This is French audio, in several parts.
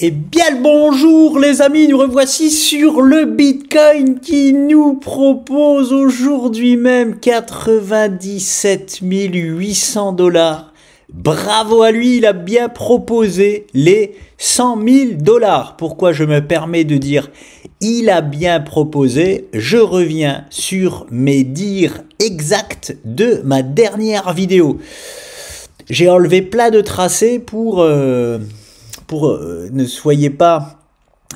Et bien le bonjour les amis, nous revoici sur le Bitcoin qui nous propose aujourd'hui même 97 800 $. Bravo à lui, il a bien proposé les 100 000 $. Pourquoi je me permets de dire il a bien proposé? Je reviens sur mes dires exacts de ma dernière vidéo. J'ai enlevé plein de tracés pour ne soyez pas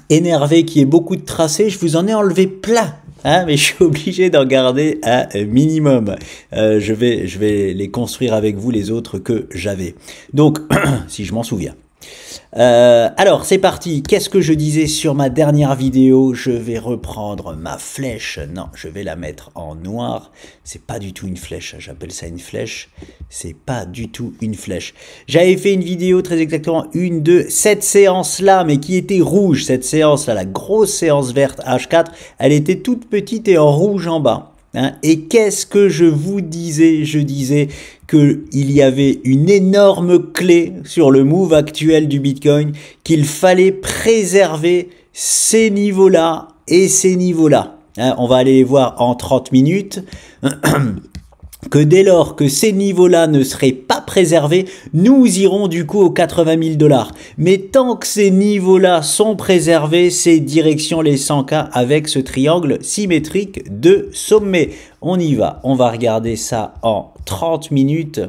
énervés qu'il y ait beaucoup de tracés, je vous en ai enlevé plein, hein, mais je suis obligé d'en garder un minimum. Je vais les construire avec vous les autres que j'avais. Donc, si je m'en souviens. Alors, c'est parti. Qu'est-ce que je disais sur ma dernière vidéo? Je vais reprendre ma flèche. Non, je vais la mettre en noir. C'est pas du tout une flèche. J'appelle ça une flèche. C'est pas du tout une flèche. J'avais fait une vidéo, très exactement, une de cette séance-là, mais qui était rouge. Cette séance-là, la grosse séance verte H4, elle était toute petite et en rouge en bas. Hein, et qu'est-ce que je vous disais? Je disais qu'il y avait une énorme clé sur le move actuel du Bitcoin, qu'il fallait préserver ces niveaux-là et ces niveaux-là. Hein, on va aller les voir en 30 minutes. Que dès lors que ces niveaux-là ne seraient pas préservés, nous irons du coup aux 80 000 $. Mais tant que ces niveaux-là sont préservés, c'est direction les 100K avec ce triangle symétrique de sommet. On y va, on va regarder ça en 30 minutes.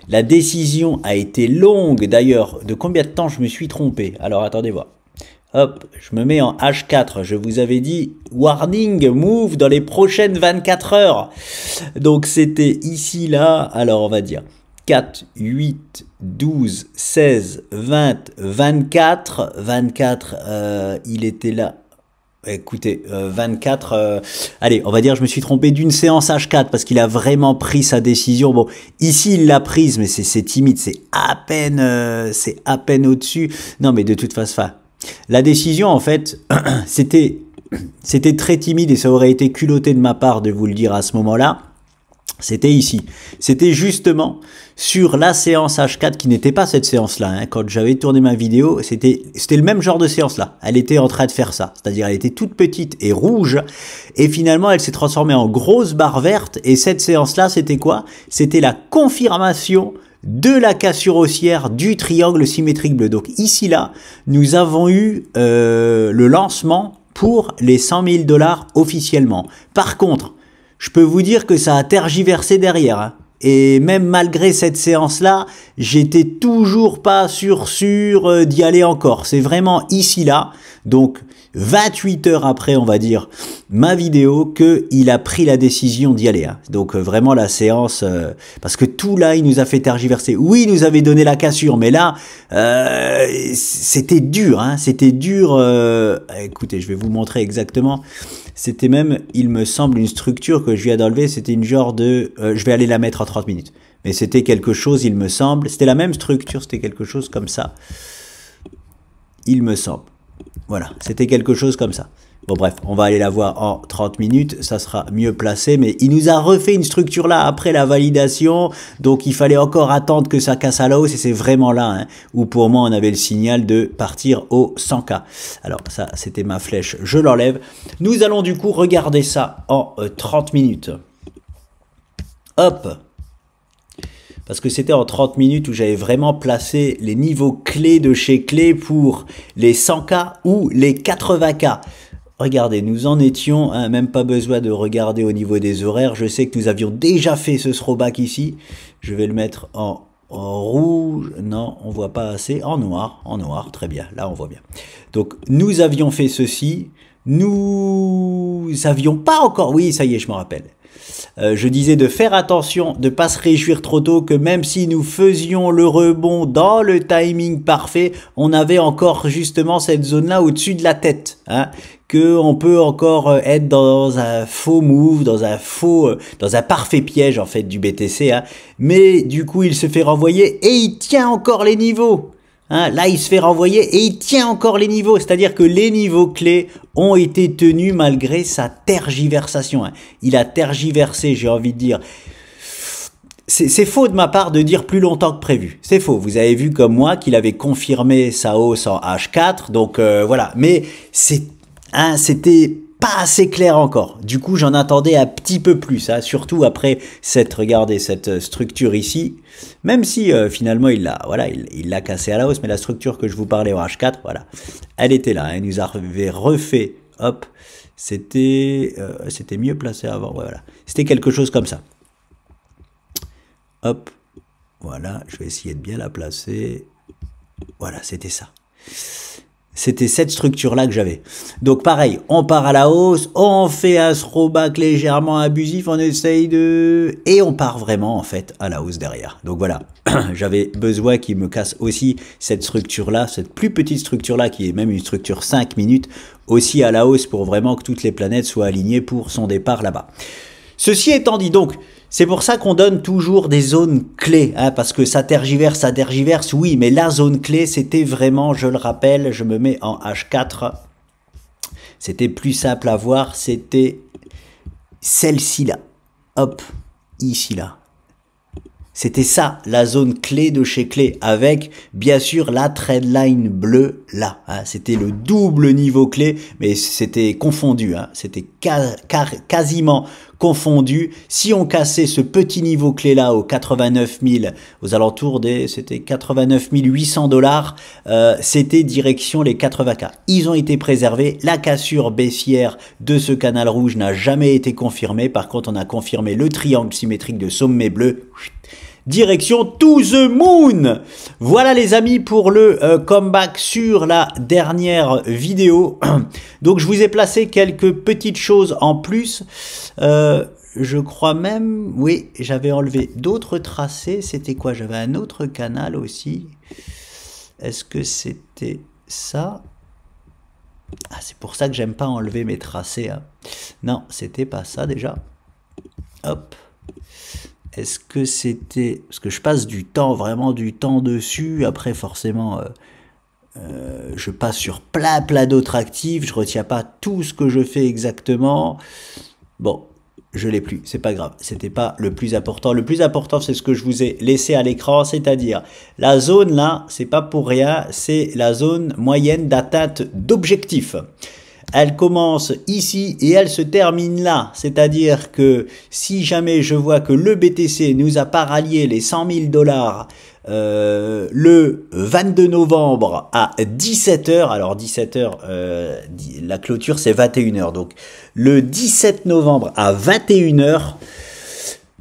La décision a été longue d'ailleurs. De combien de temps je me suis trompé? Alors attendez voir. Hop, je me mets en H4, je vous avais dit warning, move dans les prochaines 24 heures. Donc c'était ici, là, alors on va dire 4, 8, 12, 16, 20, 24, 24, il était là. Écoutez, 24, allez, on va dire je me suis trompé d'une séance H4 parce qu'il a vraiment pris sa décision. Bon, ici il l'a prise, mais c'est timide, c'est à peine au-dessus. Non, mais de toute façon, la décision, en fait, c'était très timide et ça aurait été culotté de ma part de vous le dire à ce moment-là. C'était ici. C'était justement sur la séance H4 qui n'était pas cette séance-là. Hein. Quand j'avais tourné ma vidéo, c'était le même genre de séance-là. Elle était en train de faire ça. C'est-à-dire, elle était toute petite et rouge. Et finalement, elle s'est transformée en grosse barre verte. Et cette séance-là, c'était quoi? C'était la confirmation de la cassure haussière du triangle symétrique bleu. Donc ici là, nous avons eu le lancement pour les 100 000 $ officiellement. Par contre, je peux vous dire que ça a tergiversé derrière. Hein. Et même malgré cette séance-là, j'étais toujours pas sûr d'y aller encore. C'est vraiment ici là, donc 28 heures après, on va dire, ma vidéo, qu'il a pris la décision d'y aller. Hein. Donc vraiment la séance, parce que tout là, il nous a fait tergiverser. Oui, il nous avait donné la cassure, mais là, c'était dur. Hein. C'était dur. Écoutez, je vais vous montrer exactement. C'était même, il me semble, une structure que je viens d'enlever. C'était une genre de... je vais aller la mettre en 30 minutes. Mais c'était quelque chose, il me semble. C'était la même structure, c'était quelque chose comme ça. Il me semble. Voilà, c'était quelque chose comme ça. Bon bref, on va aller la voir en 30 minutes, ça sera mieux placé, mais il nous a refait une structure là après la validation, donc il fallait encore attendre que ça casse à la hausse, et c'est vraiment là hein, où pour moi on avait le signal de partir au 100K. Alors ça, c'était ma flèche, je l'enlève. Nous allons du coup regarder ça en 30 minutes. Hop! Parce que c'était en 30 minutes où j'avais vraiment placé les niveaux clés de chez clé pour les 100K ou les 80K. Regardez, nous en étions, hein, même pas besoin de regarder au niveau des horaires. Je sais que nous avions déjà fait ce throwback ici. Je vais le mettre en rouge. Non, on voit pas assez. En noir, très bien. Là, on voit bien. Donc, nous avions fait ceci. Nous avions pas encore... Oui, ça y est, je me rappelle. Je disais de faire attention, de ne pas se réjouir trop tôt, que même si nous faisions le rebond dans le timing parfait, on avait encore justement cette zone-là au-dessus de la tête. Hein, qu'on peut encore être dans un faux move, dans un parfait piège en fait du BTC. Hein, mais du coup, il se fait renvoyer et il tient encore les niveaux. Hein, là, il se fait renvoyer et il tient encore les niveaux. C'est-à-dire que les niveaux clés ont été tenus malgré sa tergiversation. Hein. Il a tergiversé, j'ai envie de dire. c'est faux de ma part de dire plus longtemps que prévu. C'est faux. Vous avez vu comme moi qu'il avait confirmé sa hausse en H4. Donc voilà. Mais c'était pas assez clair encore. Du coup, j'en attendais un petit peu plus. Hein, surtout après regardez, cette structure ici. Même si finalement il l'a cassé à la hausse. Mais la structure que je vous parlais en H4, voilà. Elle était là. Elle nous avait refait. Hop. C'était mieux placé avant. Voilà. C'était quelque chose comme ça. Hop, voilà, je vais essayer de bien la placer. Voilà, c'était ça. C'était cette structure-là que j'avais. Donc pareil, on part à la hausse, on fait un throwback légèrement abusif, on essaye de... Et on part vraiment en fait à la hausse derrière. Donc voilà, j'avais besoin qu'il me casse aussi cette structure-là, cette plus petite structure-là qui est même une structure 5 minutes, aussi à la hausse pour vraiment que toutes les planètes soient alignées pour son départ là-bas. Ceci étant dit, donc, c'est pour ça qu'on donne toujours des zones clés, hein, parce que ça tergiverse, oui, mais la zone clé, c'était vraiment, je le rappelle, je me mets en H4, c'était plus simple à voir, c'était celle-ci là, hop, ici là. C'était ça, la zone clé de chez Clé, avec bien sûr la trendline bleue là. Hein, c'était le double niveau clé, mais c'était confondu. Hein, c'était quasiment confondu. Si on cassait ce petit niveau clé là aux 89 000, aux alentours c'était 89 800 $, c'était direction les 80K. Ils ont été préservés. La cassure baissière de ce canal rouge n'a jamais été confirmée. Par contre, on a confirmé le triangle symétrique de sommet bleu. Direction to the moon. Voilà les amis pour le comeback sur la dernière vidéo. Donc je vous ai placé quelques petites choses en plus. Je crois même, oui, j'avais enlevé d'autres tracés. C'était quoi? J'avais un autre canal aussi. Est-ce que c'était ça? Ah, c'est pour ça que j'aime pas enlever mes tracés. Hein. Non, c'était pas ça déjà. Hop. Est-ce que c'était... Parce que je passe du temps, vraiment du temps dessus. Après, forcément, je passe sur plein d'autres actifs. Je retiens pas tout ce que je fais exactement. Bon, je l'ai plus. C'est pas grave. C'était pas le plus important. Le plus important, c'est ce que je vous ai laissé à l'écran. C'est-à-dire, la zone là, c'est pas pour rien. C'est la zone moyenne d'atteinte d'objectifs. Elle commence ici et elle se termine là. C'est-à-dire que si jamais je vois que le BTC nous a pas rallié les 100 000 $, le 22 novembre à 17 h, alors 17 h, la clôture c'est 21 h, donc le 17 novembre à 21 h,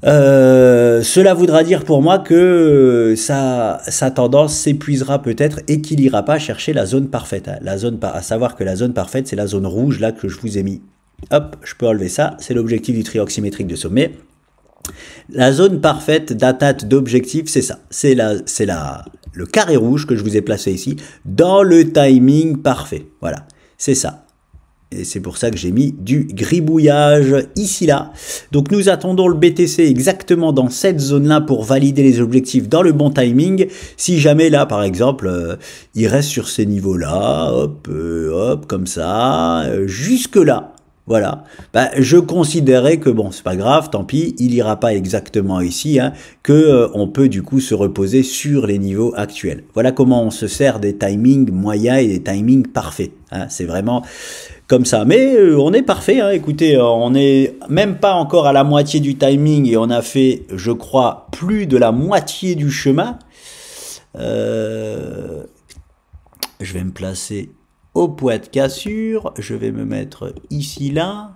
cela voudra dire pour moi que sa tendance s'épuisera peut-être et qu'il n'ira pas chercher la zone parfaite. Hein. À savoir que la zone parfaite, c'est la zone rouge là que je vous ai mis. Hop, je peux enlever ça. C'est l'objectif du triangle symétrique de sommet. La zone parfaite d'atteinte d'objectif, c'est ça. C'est le carré rouge que je vous ai placé ici dans le timing parfait. Voilà, c'est ça. Et c'est pour ça que j'ai mis du gribouillage ici là. Donc nous attendons le BTC exactement dans cette zone-là pour valider les objectifs dans le bon timing. Si jamais là, par exemple, il reste sur ces niveaux-là, hop, hop, comme ça, jusque-là. Voilà, bah, je considérais que bon, c'est pas grave, tant pis, il ira pas exactement ici, hein, que on peut du coup se reposer sur les niveaux actuels. Voilà comment on se sert des timings moyens et des timings parfaits. Hein, c'est vraiment comme ça, mais on est parfait. Hein, écoutez, on n'est même pas encore à la moitié du timing et on a fait, je crois, plus de la moitié du chemin. Je vais me placer au point de cassure, je vais me mettre ici, là.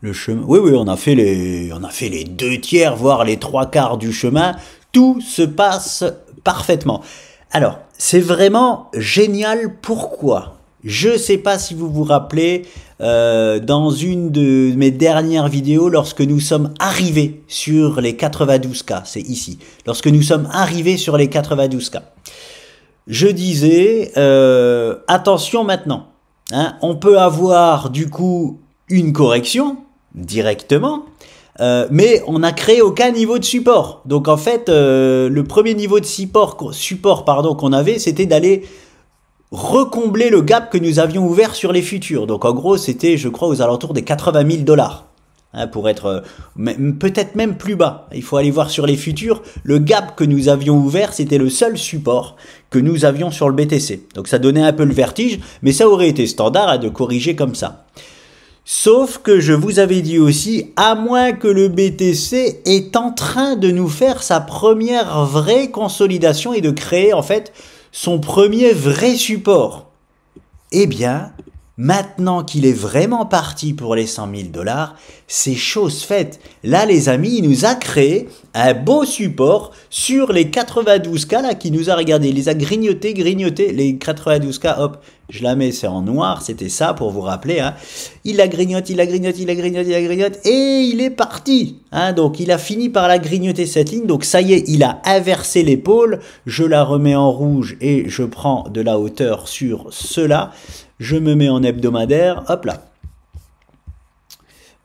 Le chemin. Oui, on a fait les 2/3, voire les 3/4 du chemin. Tout se passe parfaitement. Alors, c'est vraiment génial. Pourquoi? Je ne sais pas si vous vous rappelez, dans une de mes dernières vidéos, lorsque nous sommes arrivés sur les 92K, c'est ici, lorsque nous sommes arrivés sur les 92K. Je disais, attention maintenant, hein, on peut avoir du coup une correction directement, mais on n'a créé aucun niveau de support. Donc en fait, le premier niveau de support qu'on avait, c'était d'aller recombler le gap que nous avions ouvert sur les futurs. Donc en gros, c'était, je crois, aux alentours des 80 000 $. hein, pour être peut-être même plus bas. Il faut aller voir sur les futurs. Le gap que nous avions ouvert, c'était le seul support que nous avions sur le BTC. Donc ça donnait un peu le vertige, mais ça aurait été standard hein, de corriger comme ça. Sauf que je vous avais dit aussi, à moins que le BTC est en train de nous faire sa première vraie consolidation et de créer en fait son premier vrai support. Eh bien, maintenant qu'il est vraiment parti pour les 100 000 $, c'est chose faite. Là, les amis, il nous a créé un beau support sur les 92K là qui nous a regardé, il les a grignotés, les 92K, hop, je la mets, c'est en noir, c'était ça pour vous rappeler, hein. Il la grignote, il la grignote, il la grignote, il la grignote, et il est parti, hein. Donc il a fini par la grignoter cette ligne, donc ça y est, il a inversé l'épaule, je la remets en rouge et je prends de la hauteur sur cela, je me mets en hebdomadaire, hop là.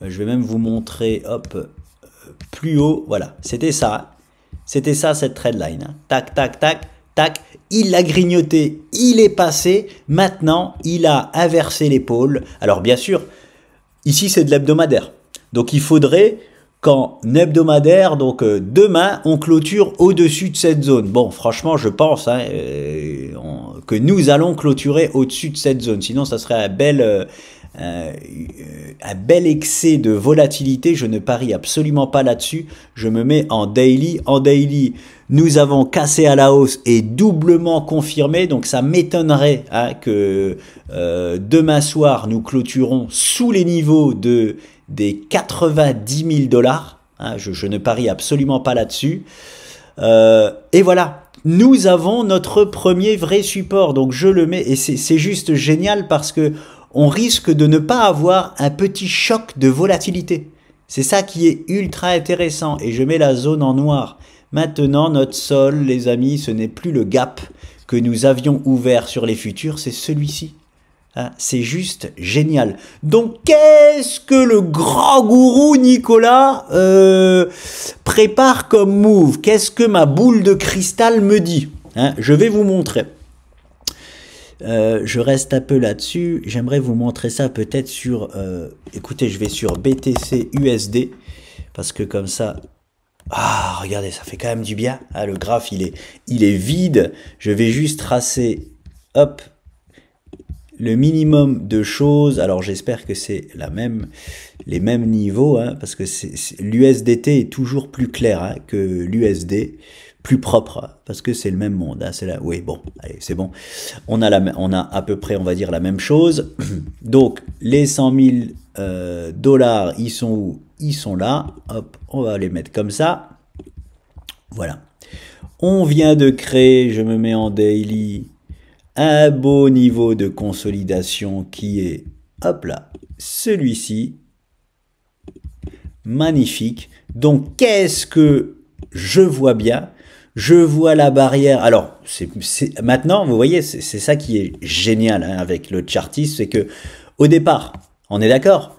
Je vais même vous montrer, hop, plus haut, voilà, c'était ça cette trendline, hein. Tac, tac, tac, tac, il l'a grignoté, il est passé, maintenant il a inversé l'épaule. Alors bien sûr, ici c'est de l'hebdomadaire, donc il faudrait qu'en hebdomadaire, donc demain, on clôture au-dessus de cette zone. Bon, franchement, je pense hein, que nous allons clôturer au-dessus de cette zone, sinon ça serait un bel excès de volatilité. Je ne parie absolument pas là-dessus. Je me mets en daily. En daily, nous avons cassé à la hausse et doublement confirmé. Donc ça m'étonnerait hein, que demain soir, nous clôturons sous les niveaux des 90 000 $. Hein, je ne parie absolument pas là-dessus. Et voilà. Nous avons notre premier vrai support. Donc je le mets et c'est juste génial parce que on risque de ne pas avoir un petit choc de volatilité. C'est ça qui est ultra intéressant. Et je mets la zone en noir. Maintenant, notre sol, les amis, ce n'est plus le gap que nous avions ouvert sur les futurs, c'est celui-ci. Hein, c'est juste génial. Donc, qu'est-ce que le grand gourou Nicolas prépare comme move? Qu'est-ce que ma boule de cristal me dit? Hein, je vais vous montrer. Je reste un peu là-dessus. J'aimerais vous montrer ça peut-être sur... écoutez, je vais sur BTC USD. Parce que comme ça... Ah, regardez, ça fait quand même du bien. Ah, le graphe, il est vide. Je vais juste tracer... Hop. Le minimum de choses. Alors, j'espère que c'est les mêmes niveaux. Hein, parce que l'USDT est toujours plus clair hein, que l'USD. Plus propre, parce que c'est le même monde. Hein, c'est là. Oui, bon, allez, c'est bon. On a à peu près, on va dire, la même chose. Donc, les 100 000 $, ils sont où? Ils sont là. Hop, on va les mettre comme ça. Voilà. On vient de créer, je me mets en daily, un beau niveau de consolidation qui est, hop là, celui-ci. Magnifique. Donc, qu'est-ce que je vois bien? Je vois la barrière. Alors, maintenant, vous voyez, c'est ça qui est génial hein, avec le chartiste, c'est que au départ, on est d'accord,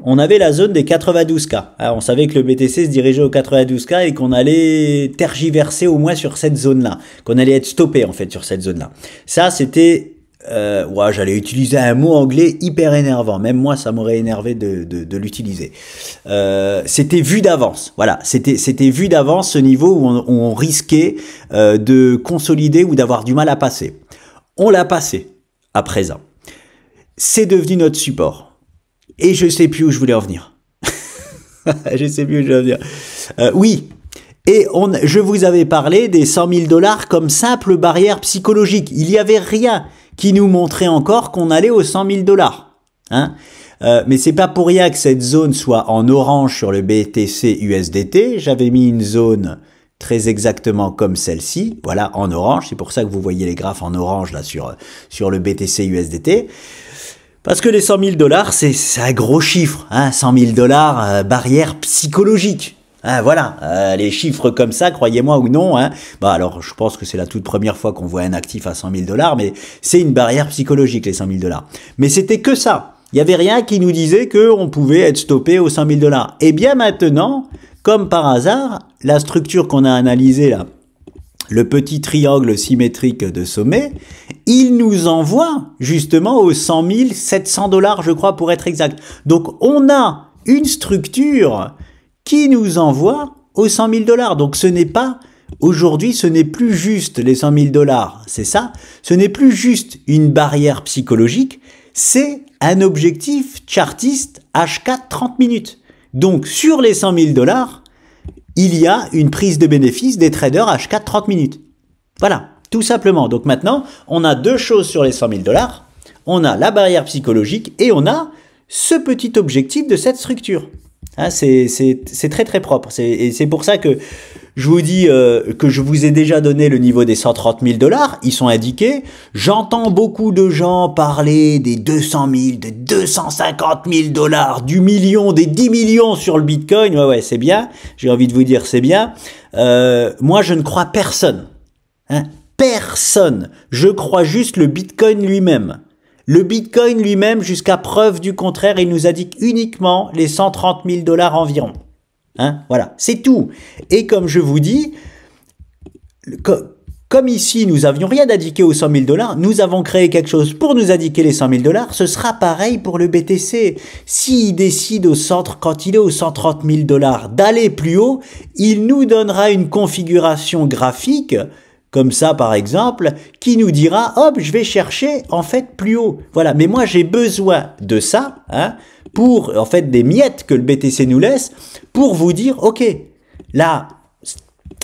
on avait la zone des 92K. Hein, on savait que le BTC se dirigeait aux 92K et qu'on allait tergiverser au moins sur cette zone-là, qu'on allait être stoppé en fait sur cette zone-là. Ça, c'était... ouais, j'allais utiliser un mot anglais hyper énervant. Même moi, ça m'aurait énervé de l'utiliser. C'était vu d'avance. Voilà, c'était vu d'avance ce niveau où on risquait de consolider ou d'avoir du mal à passer. On l'a passé à présent. C'est devenu notre support. Et je sais plus où je voulais en venir. Je sais plus où je voulais en venir. Oui. Et je vous avais parlé des 100 000 $ comme simple barrière psychologique. Il n'y avait rien qui nous montrait encore qu'on allait aux 100 000 $. Hein, mais c'est pas pour rien que cette zone soit en orange sur le BTC USDT. J'avais mis une zone très exactement comme celle-ci. Voilà, en orange. C'est pour ça que vous voyez les graphes en orange là sur le BTC USDT. Parce que les 100 000 $, c'est un gros chiffre. Hein, 100 000 $, barrière psychologique. Hein, voilà, les chiffres comme ça, croyez-moi ou non. Hein, bah alors, je pense que c'est la toute première fois qu'on voit un actif à 100 000 $, mais c'est une barrière psychologique, les 100 000 $. Mais c'était que ça. Il n'y avait rien qui nous disait qu'on pouvait être stoppé aux 100 000 $. Et bien maintenant, comme par hasard, la structure qu'on a analysée là, le petit triangle symétrique de sommet, il nous envoie justement aux 100 700 $, je crois, pour être exact. Donc, on a une structure qui nous envoie aux 100 000 $. Donc ce n'est pas, aujourd'hui, ce n'est plus juste les 100 000 $, c'est ça. Ce n'est plus juste une barrière psychologique, c'est un objectif chartiste H4 30 minutes. Donc sur les 100 000 $, il y a une prise de bénéfice des traders H4 30 minutes. Voilà, tout simplement. Donc maintenant, on a deux choses sur les 100 000 $. On a la barrière psychologique et on a ce petit objectif de cette structure. Hein, c'est très très propre. Et c'est pour ça que je vous dis que je vous ai déjà donné le niveau des 130 000 $. Ils sont indiqués. J'entends beaucoup de gens parler des 200 000, des 250 000 $, du million, des 10 millions sur le Bitcoin. Ouais, c'est bien. J'ai envie de vous dire, c'est bien. Moi, je ne crois personne. Hein, personne. Je crois juste le Bitcoin lui-même. Le Bitcoin lui-même, jusqu'à preuve du contraire, il nous indique uniquement les 130 000 $ environ. Hein, voilà, c'est tout. Et comme je vous dis, comme ici, nous n'avions rien indiqué aux 100 000 $, nous avons créé quelque chose pour nous indiquer les 100 000 $. Ce sera pareil pour le BTC. S'il décide au centre, quand il est aux 130 000 $, d'aller plus haut, il nous donnera une configuration graphique comme ça, par exemple, qui nous dira, hop, je vais chercher, en fait, plus haut. Voilà. Mais moi, j'ai besoin de ça, hein, pour, en fait, des miettes que le BTC nous laisse, pour vous dire, OK, là,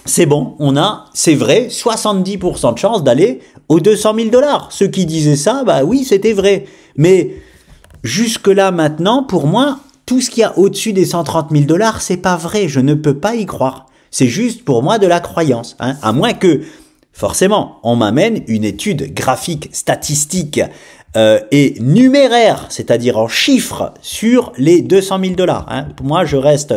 c'est bon, on a, c'est vrai, 70% de chance d'aller aux 200 000 $. Ceux qui disaient ça, bah oui, c'était vrai. Mais, jusque-là, maintenant, pour moi, tout ce qu'il y a au-dessus des 130 000 $, c'est pas vrai. Je ne peux pas y croire. C'est juste, pour moi, de la croyance, hein, à moins que, forcément, on m'amène une étude graphique, statistique et numéraire, c'est-à-dire en chiffres, sur les 200 000 $. Hein. Moi, je reste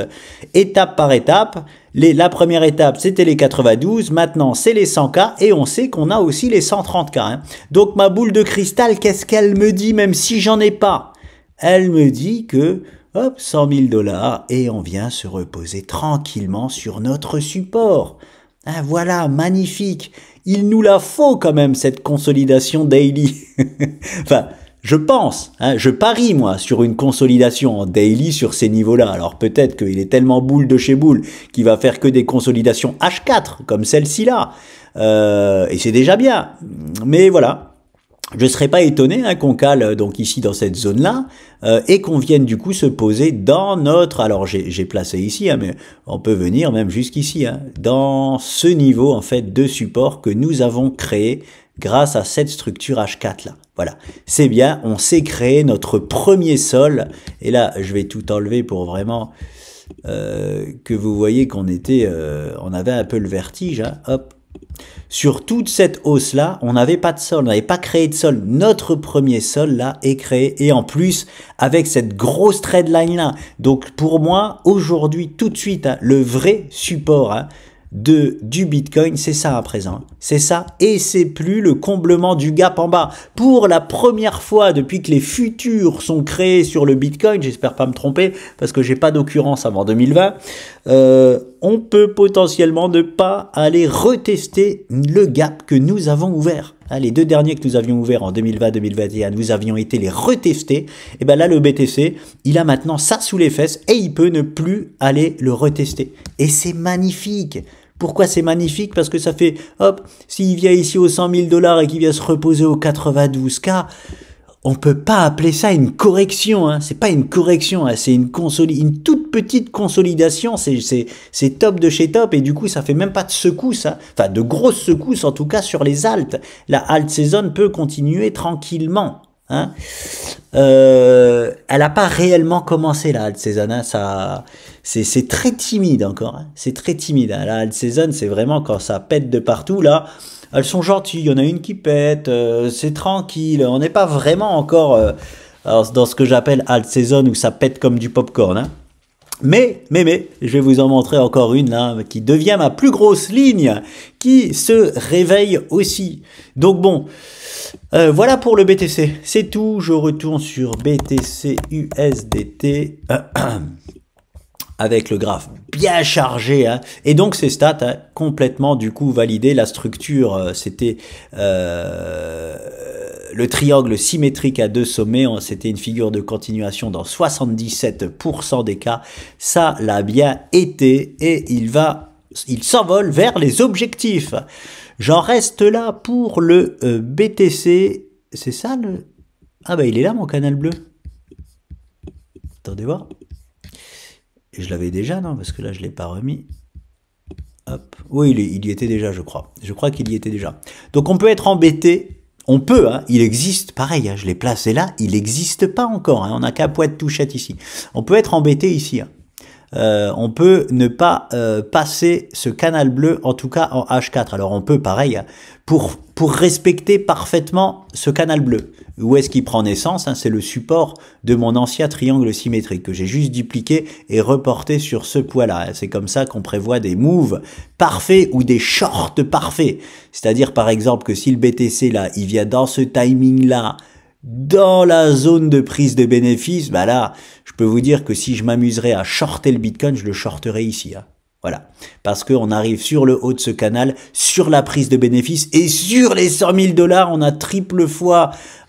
étape par étape. La première étape, c'était les 92. Maintenant, c'est les 100K. Et on sait qu'on a aussi les 130K. Hein. Donc, ma boule de cristal, qu'est-ce qu'elle me dit, même si j'en ai pas? Elle me dit que, hop, 100 000 $ et on vient se reposer tranquillement sur notre support. Ah, voilà, magnifique. Il nous la faut quand même, cette consolidation daily. Enfin, je pense, hein, je parie moi sur une consolidation en daily sur ces niveaux-là. Alors peut-être qu'il est tellement boule de chez boule qu'il va faire que des consolidations H4, comme celle-ci là. Et c'est déjà bien. Mais voilà. Je ne serais pas étonné hein, qu'on cale donc ici dans cette zone-là et qu'on vienne du coup se poser dans notre... Alors j'ai placé ici, hein, mais on peut venir même jusqu'ici, hein, dans ce niveau en fait de support que nous avons créé grâce à cette structure H4 là. Voilà, c'est bien, on s'est créé notre premier sol. Et là, je vais tout enlever pour vraiment que vous voyez qu'on était, on avait un peu le vertige. Hein, hop. Sur toute cette hausse-là, on n'avait pas de sol, on n'avait pas créé de sol. Notre premier sol, là, est créé. Et en plus, avec cette grosse trade line-là. Donc, pour moi, aujourd'hui, tout de suite, hein, le vrai support hein, du Bitcoin, c'est ça à présent. C'est ça. Et c'est plus le comblement du gap en bas. Pour la première fois depuis que les futurs sont créés sur le Bitcoin, j'espère pas me tromper, parce que j'ai pas d'occurrence avant 2020, on peut potentiellement ne pas aller retester le gap que nous avons ouvert. Les deux derniers que nous avions ouverts en 2020-2021, nous avions été les retester. Et ben là, le BTC, il a maintenant ça sous les fesses et il peut ne plus aller le retester. Et c'est magnifique. Pourquoi c'est magnifique? Parce que ça fait, hop, s'il vient ici aux 100 000 $ et qu'il vient se reposer aux 92K, on peut pas appeler ça une correction, hein. C'est pas une correction, hein. C'est une toute petite consolidation, c'est top de chez top, et du coup, ça fait même pas de secousse, hein. Enfin, de grosses secousses, en tout cas, sur les haltes. La halt saison peut continuer tranquillement, hein. Elle a pas réellement commencé, la halt saison, hein. Ça, c'est très timide encore, hein. C'est très timide, hein. La halt saison, c'est vraiment quand ça pète de partout, là. Elles sont gentilles, il y en a une qui pète, c'est tranquille, on n'est pas vraiment encore dans ce que j'appelle alt saison où ça pète comme du popcorn. Hein. Mais, je vais vous en montrer encore une là, qui devient ma plus grosse ligne, qui se réveille aussi. Donc bon, voilà pour le BTC, c'est tout, je retourne sur BTC USDT. avec le graphe bien chargé, hein. Et donc ces stats, hein, complètement du coup validées. La structure, c'était le triangle symétrique à deux sommets, c'était une figure de continuation dans 77% des cas. Ça l'a bien été et il s'envole vers les objectifs. J'en reste là pour le BTC. C'est ça le... Ah bah il est là mon canal bleu. Attendez voir. Je l'avais déjà, non? Parce que là, je ne l'ai pas remis. Hop. Oui, il y était déjà, je crois. Je crois qu'il y était déjà. Donc, on peut être embêté. On peut, hein. Il existe, pareil, hein, je l'ai placé là. Il n'existe pas encore. Hein, on n'a qu'à poids de touchette ici. On peut être embêté ici. Hein. On peut ne pas passer ce canal bleu, en tout cas en H4. Alors, on peut, pareil, hein, pour respecter parfaitement ce canal bleu. Où est-ce qu'il prend naissance, hein? C'est le support de mon ancien triangle symétrique que j'ai juste dupliqué et reporté sur ce poids-là. C'est comme ça qu'on prévoit des moves parfaits ou des shorts parfaits. C'est-à-dire par exemple que si le BTC là, il vient dans ce timing-là, dans la zone de prise de bénéfice, bah là, je peux vous dire que si je m'amuserais à shorter le Bitcoin, je le shorterais ici. Hein. Voilà, parce qu'on arrive sur le haut de ce canal, sur la prise de bénéfice et sur les 100 000 $, on a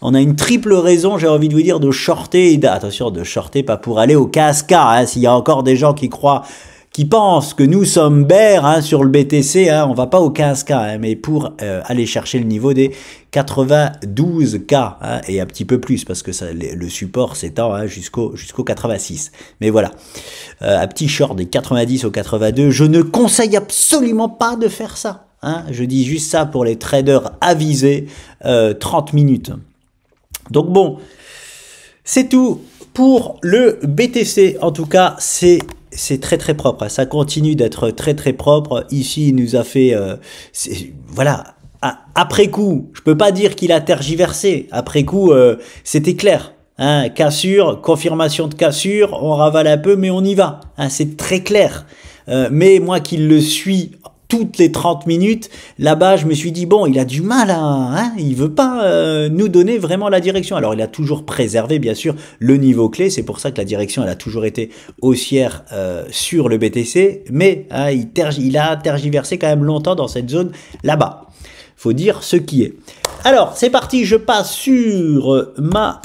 on a une triple raison, j'ai envie de vous dire, de shorter et attention, de shorter pas pour aller au KSK, hein, s'il y a encore des gens qui pensent que nous sommes bears, hein, sur le BTC, hein, on va pas au 15K, hein, mais pour aller chercher le niveau des 92K, hein, et un petit peu plus, parce que ça, le support s'étend, hein, jusqu'au 86. Mais voilà, un petit short des 90 au 82, je ne conseille absolument pas de faire ça. Hein, je dis juste ça pour les traders avisés, 30 minutes. Donc bon, c'est tout pour le BTC. En tout cas, c'est très très propre, ça continue d'être très très propre. Ici, il nous a fait, voilà, après coup, je peux pas dire qu'il a tergiversé. Après coup, c'était clair. Hein, cassure, confirmation de cassure, on ravale un peu, mais on y va. Hein, c'est très clair. Mais moi qui le suis toutes les 30 minutes, là-bas, je me suis dit, bon, il a du mal à... Hein, il veut pas nous donner vraiment la direction. Alors, il a toujours préservé, bien sûr, le niveau clé. C'est pour ça que la direction, elle a toujours été haussière sur le BTC. Mais hein, il a tergiversé quand même longtemps dans cette zone là-bas. Faut dire ce qui est. Alors, c'est parti, je passe sur ma...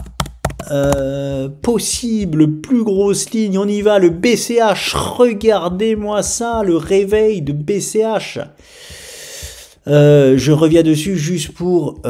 possible plus grosse ligne, on y va, le BCH, regardez-moi ça, le réveil de BCH. Je reviens dessus juste pour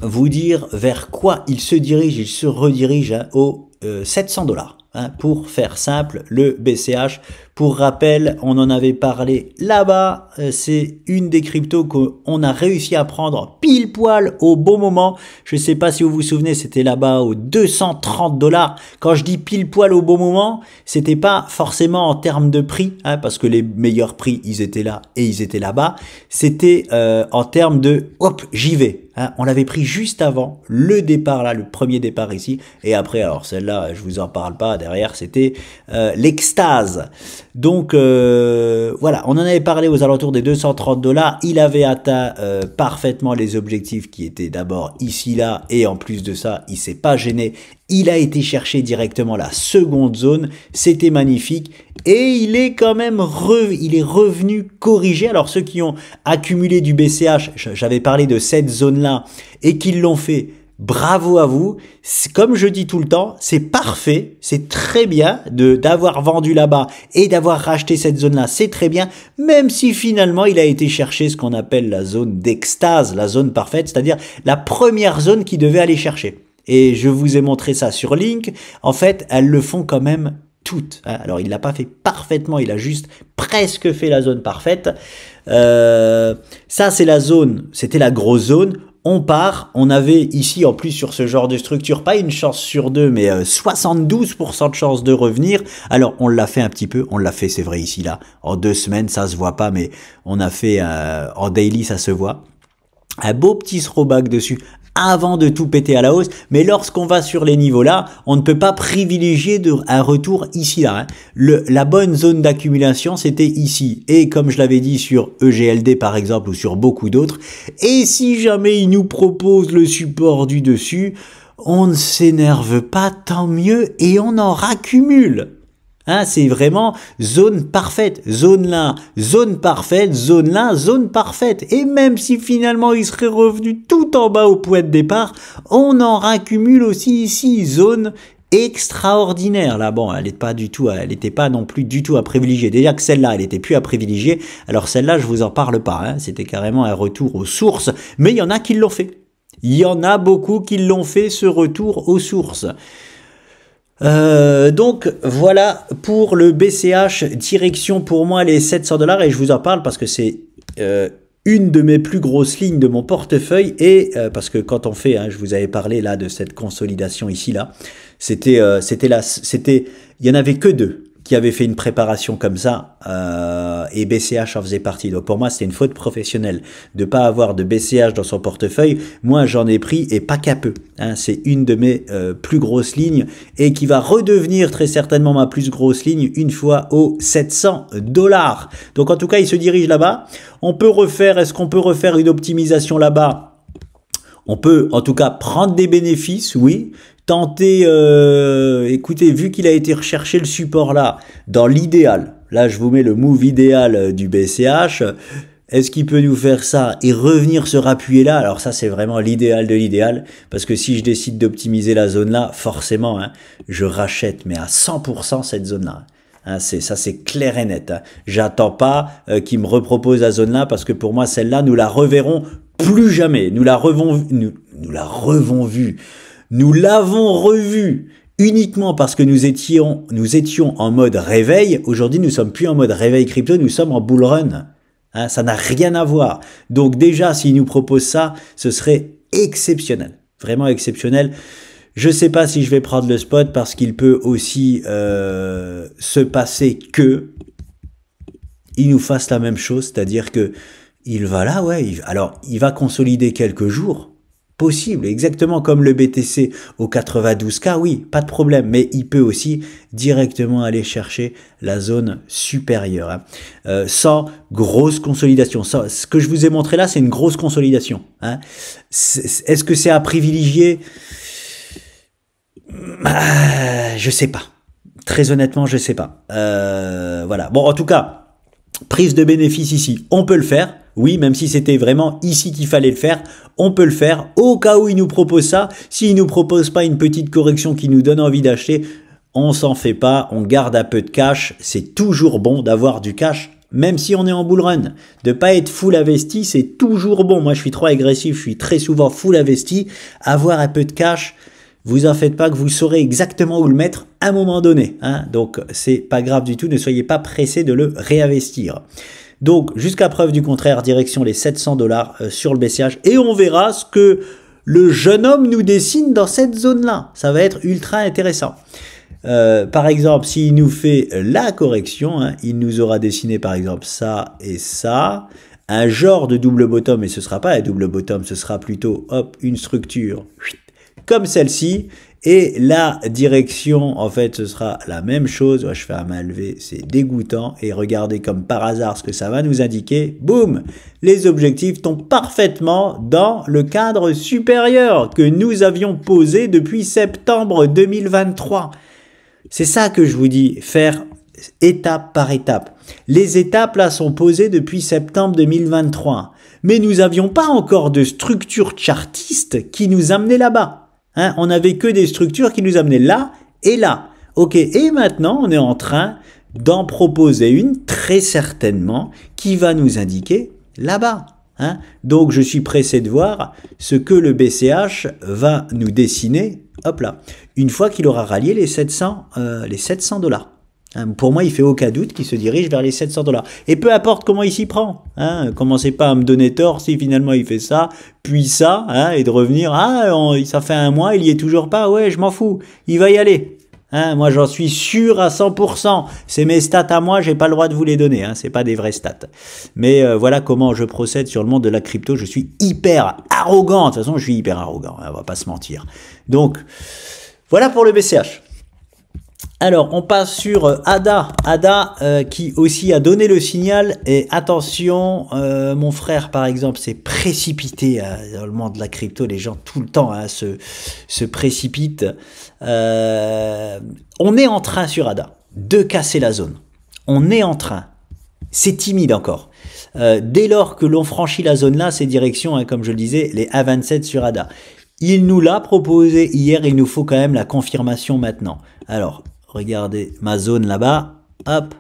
vous dire vers quoi il se dirige. Il se redirige, hein, aux 700 $. Hein, pour faire simple, le BCH, pour rappel, on en avait parlé là-bas, c'est une des cryptos qu'on a réussi à prendre pile poil au bon moment. Je ne sais pas si vous vous souvenez, c'était là-bas aux 230 $. Quand je dis pile poil au bon moment, c'était pas forcément en termes de prix, hein, parce que les meilleurs prix, ils étaient là et ils étaient là-bas. C'était en termes de hop, j'y vais. Hein, on l'avait pris juste avant le départ là, le premier départ ici, et après, alors celle-là, je vous en parle pas. Derrière, c'était l'extase. Donc voilà, on en avait parlé aux alentours des 230 $. Il avait atteint parfaitement les objectifs qui étaient d'abord ici là, et en plus de ça, il s'est pas gêné. Il a été chercher directement la seconde zone, c'était magnifique, et il est quand même revenu corriger. Alors ceux qui ont accumulé du BCH, j'avais parlé de cette zone-là, et qui l'ont fait, bravo à vous. Comme je dis tout le temps, c'est parfait, c'est très bien d'avoir vendu là-bas et d'avoir racheté cette zone-là, c'est très bien, même si finalement il a été chercher ce qu'on appelle la zone d'extase, la zone parfaite, c'est-à-dire la première zone qu'il devait aller chercher. Et je vous ai montré ça sur Link. En fait, elles le font quand même toutes. Alors, il l'a pas fait parfaitement, il a juste presque fait la zone parfaite. Ça, c'est la zone, c'était la grosse zone. On part, on avait ici, en plus, sur ce genre de structure, pas une chance sur deux, mais 72% de chance de revenir. Alors, on l'a fait un petit peu, on l'a fait, c'est vrai, ici, là. En 2 semaines, ça se voit pas, mais on a fait, en daily, ça se voit. Un beau petit throwback dessus avant de tout péter à la hausse, mais lorsqu'on va sur les niveaux là, on ne peut pas privilégier un retour ici là. Hein. La bonne zone d'accumulation, c'était ici. Et comme je l'avais dit sur EGLD par exemple, ou sur beaucoup d'autres, et si jamais il nous propose le support du dessus, on ne s'énerve pas, tant mieux, et on en raccumule. Hein, c'est vraiment zone parfaite, zone là, zone parfaite, zone là, zone parfaite. Et même si finalement il serait revenu tout en bas au point de départ, on en raccumule aussi ici, zone extraordinaire. Là, bon, elle n'était pas non plus du tout à privilégier. Déjà que celle-là, elle était plus à privilégier. Alors celle-là, je vous en parle pas. Hein. C'était carrément un retour aux sources. Mais il y en a qui l'ont fait. Il y en a beaucoup qui l'ont fait, ce retour aux sources. Donc voilà pour le BCH, direction pour moi les 700 $ et je vous en parle parce que c'est une de mes plus grosses lignes de mon portefeuille et parce que quand on fait, hein, je vous avais parlé là de cette consolidation ici là, il y en avait que deux qui avaient fait une préparation comme ça et BCH en faisait partie. Donc pour moi c'était une faute professionnelle de pas avoir de BCH dans son portefeuille. Moi j'en ai pris et pas qu'à peu. Hein, c'est une de mes plus grosses lignes et qui va redevenir très certainement ma plus grosse ligne une fois aux 700 $. Donc en tout cas il se dirige là-bas. Est-ce qu'on peut refaire une optimisation là-bas? On peut en tout cas prendre des bénéfices, oui. Tenter, écoutez, vu qu'il a été recherché le support là, dans l'idéal, là je vous mets le move idéal du BCH, est-ce qu'il peut nous faire ça et revenir se rappuyer là? Alors ça c'est vraiment l'idéal de l'idéal, parce que si je décide d'optimiser la zone là, forcément, hein, je rachète mais à 100% cette zone là. Hein, ça c'est clair et net. Hein. J'attends pas qu'il me repropose la zone là, parce que pour moi celle-là, nous la reverrons plus jamais. Nous la revons vue. Nous l'avons revu uniquement parce que nous étions en mode réveil. Aujourd'hui, nous sommes plus en mode réveil crypto, nous sommes en bull run. Hein, ça n'a rien à voir. Donc déjà, s'il nous propose ça, ce serait exceptionnel. Vraiment exceptionnel. Je sais pas si je vais prendre le spot parce qu'il peut aussi se passer que il nous fasse la même chose, c'est-à-dire que il va là, ouais. Alors, il va consolider quelques jours. Possible, exactement comme le BTC au 92K, oui, pas de problème, mais il peut aussi directement aller chercher la zone supérieure, hein, sans grosse consolidation. Ce que je vous ai montré là, c'est une grosse consolidation. Hein. Est-ce que c'est à privilégier? Je sais pas. Très honnêtement, je sais pas. Voilà. Bon, en tout cas, prise de bénéfice ici, on peut le faire. Oui, même si c'était vraiment ici qu'il fallait le faire, on peut le faire au cas où il nous propose ça. S'il nous propose pas une petite correction qui nous donne envie d'acheter, on s'en fait pas, on garde un peu de cash. C'est toujours bon d'avoir du cash, même si on est en bull run. De pas être full investi, c'est toujours bon. Moi, je suis trop agressif, je suis très souvent full investi. Avoir un peu de cash, vous en faites pas que vous saurez exactement où le mettre à un moment donné. Hein. Donc, c'est pas grave du tout, ne soyez pas pressé de le réinvestir. Donc, jusqu'à preuve du contraire, direction les 700 $ sur le BCH. Et on verra ce que le jeune homme nous dessine dans cette zone-là. Ça va être ultra intéressant. Par exemple, s'il nous fait la correction, hein, il nous aura dessiné par exemple ça et ça. Un genre de double bottom, et ce ne sera pas un double bottom, ce sera plutôt hop, une structure comme celle-ci. Et la direction, en fait, ce sera la même chose. Ouais, je fais un main levée, c'est dégoûtant. Et regardez comme par hasard ce que ça va nous indiquer. Boum! Les objectifs tombent parfaitement dans le cadre supérieur que nous avions posé depuis septembre 2023. C'est ça que je vous dis, faire étape par étape. Les étapes là sont posées depuis septembre 2023. Mais nous n'avions pas encore de structure chartiste qui nous amenait là-bas. Hein, on n'avait que des structures qui nous amenaient là et là. Ok, et maintenant, on est en train d'en proposer une, très certainement, qui va nous indiquer là-bas. Hein. Donc, je suis pressé de voir ce que le BCH va nous dessiner, hop là, une fois qu'il aura rallié les 700 $. Hein, pour moi, il fait aucun doute qu'il se dirige vers les 700 $. Et peu importe comment il s'y prend. Hein, commencez pas à me donner tort si finalement il fait ça, puis ça, hein, et de revenir, ça fait un mois, il y est toujours pas, ouais, je m'en fous, il va y aller. Hein, moi, j'en suis sûr à 100%. C'est mes stats à moi, j'ai pas le droit de vous les donner. Hein, c'est pas des vraies stats. Mais voilà comment je procède sur le monde de la crypto. Je suis hyper arrogant. De toute façon, je suis hyper arrogant. Hein, on va pas se mentir. Donc, voilà pour le BCH. Alors, on passe sur ADA. ADA qui aussi a donné le signal. Et attention, mon frère, par exemple, s'est précipité dans le monde de la crypto. Les gens, tout le temps, hein, se précipitent. On est en train sur ADA de casser la zone. On est en train, c'est timide encore. Dès lors que l'on franchit la zone là, c'est direction, hein, comme je le disais, les A27 sur ADA. Il nous l'a proposé hier, il nous faut quand même la confirmation maintenant. Alors, regardez ma zone là-bas, hop,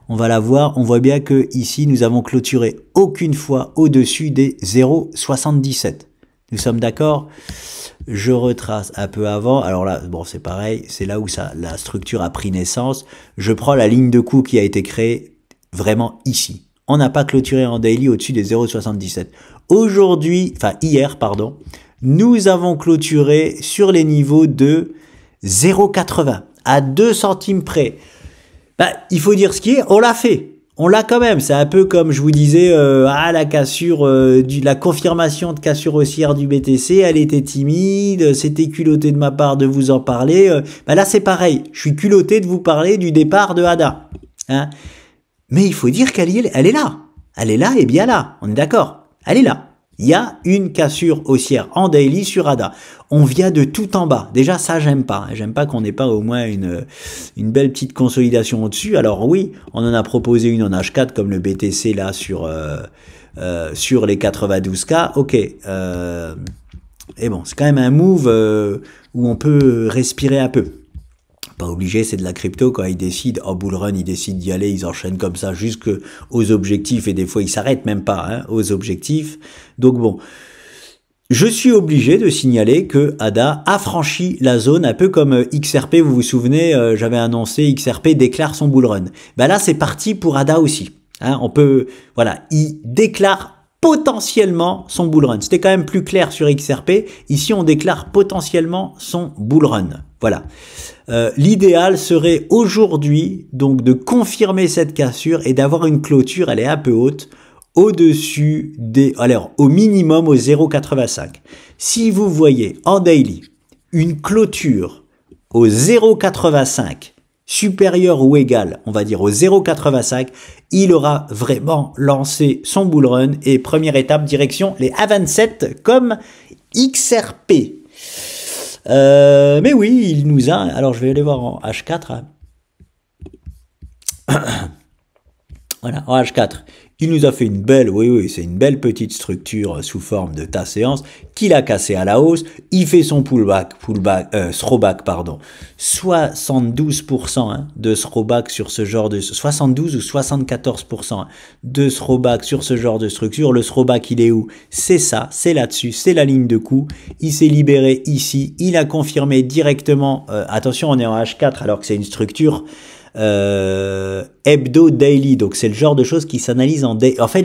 on va la voir, on voit bien que ici nous avons clôturé aucune fois au-dessus des 0,77. Nous sommes d'accord? Je retrace un peu avant, alors là, bon c'est pareil, c'est là où la structure a pris naissance. Je prends la ligne de coup qui a été créée vraiment ici. On n'a pas clôturé en daily au-dessus des 0,77. Aujourd'hui, enfin hier, pardon, nous avons clôturé sur les niveaux de 0,80 à 2 centimes près. Il faut dire ce qui est, on l'a fait. On l'a quand même. C'est un peu comme je vous disais, la cassure, la confirmation de cassure haussière du BTC, elle était timide, c'était culotté de ma part de vous en parler. Là, c'est pareil. Je suis culotté de vous parler du départ de ADA. Hein. Mais il faut dire qu'elle est là. Elle est là et bien là. On est d'accord. Elle est là. Il y a une cassure haussière en daily sur ADA. On vient de tout en bas. Déjà, ça, j'aime pas. J'aime pas qu'on n'ait pas au moins une belle petite consolidation au-dessus. Alors oui, on en a proposé une en H4 comme le BTC là sur les 92K. Ok. Et bon, c'est quand même un move où on peut respirer un peu. Pas obligé, c'est de la crypto, quand ils décident, en bull run, ils décident d'y aller, ils enchaînent comme ça jusqu'aux objectifs, et des fois ils s'arrêtent même pas hein, aux objectifs. Donc bon, je suis obligé de signaler que ADA a franchi la zone, un peu comme XRP, vous vous souvenez, j'avais annoncé XRP déclare son bull run. Là c'est parti pour ADA aussi. Hein, on peut, voilà, il déclare potentiellement son bull run. C'était quand même plus clair sur XRP. Ici, on déclare potentiellement son bull run. Voilà. L'idéal serait aujourd'hui donc de confirmer cette cassure et d'avoir une clôture, elle est un peu haute, au-dessus des, alors au minimum au 0,85. Si vous voyez en daily une clôture au 0,85 supérieur ou égal, on va dire au 0,85, il aura vraiment lancé son bull run et première étape direction les A27 comme XRP. Mais oui, il nous a... Alors, je vais aller voir en H4. Voilà, en H4. Il nous a fait une belle, oui, c'est une belle petite structure sous forme de tas séance qu'il a cassé à la hausse. Il fait son throwback, pardon. 72% hein, de throwback sur ce genre de... 72 ou 74% hein, de throwback sur ce genre de structure. Le throwback, il est où? C'est ça, c'est là-dessus, c'est la ligne de coup. Il s'est libéré ici. Il a confirmé directement... attention, on est en H4 alors que c'est une structure... hebdo daily, donc c'est le genre de choses qui s'analyse en daily. En fait,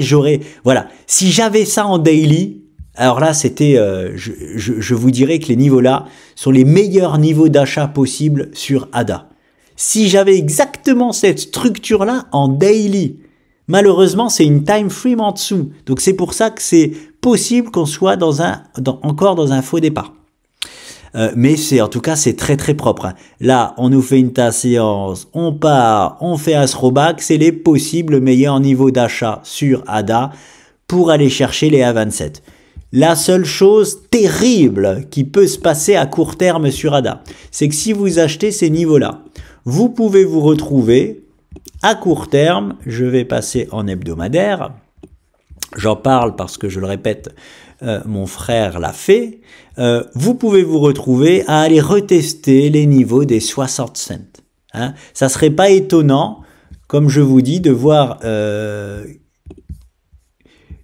voilà, si j'avais ça en daily, alors là, c'était, je vous dirais que les niveaux là sont les meilleurs niveaux d'achat possibles sur ADA. Si j'avais exactement cette structure là en daily, malheureusement, c'est une time frame en dessous. Donc c'est pour ça que c'est possible qu'on soit encore dans un faux départ. Mais en tout cas, c'est très très propre. Là, on nous fait une tasse séance, on part, on fait un throwback, c'est les possibles meilleurs niveaux d'achat sur ADA pour aller chercher les A27. La seule chose terrible qui peut se passer à court terme sur ADA, c'est que si vous achetez ces niveaux-là, vous pouvez vous retrouver à court terme, je vais passer en hebdomadaire, j'en parle parce que je le répète, mon frère l'a fait, vous pouvez vous retrouver à aller retester les niveaux des 60 cents. Hein. Ça serait pas étonnant, comme je vous dis, de voir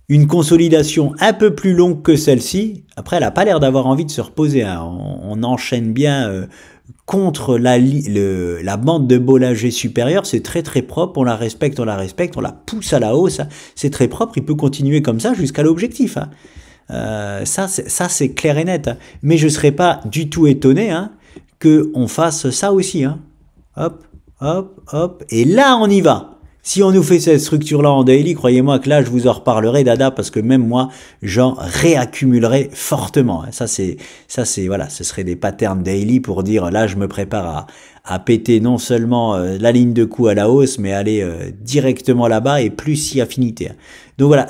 une consolidation un peu plus longue que celle-ci. Après, elle n'a pas l'air d'avoir envie de se reposer. Hein. On enchaîne bien contre la bande de Bollinger supérieure. C'est très très propre, on la respecte, on la pousse à la hausse. Hein. C'est très propre, il peut continuer comme ça jusqu'à l'objectif. Hein. Ça c'est clair et net, hein. Mais je ne serais pas du tout étonné hein, qu'on fasse ça aussi. Hein. Hop, hop, hop, et là on y va. Si on nous fait cette structure-là en daily, croyez-moi que là je vous en reparlerai d'ADA parce que même moi j'en réaccumulerai fortement. Hein. Ça c'est voilà, ce serait des patterns daily pour dire là je me prépare à péter non seulement la ligne de coup à la hausse, mais aller directement là-bas et plus si affinité. Hein. Donc voilà,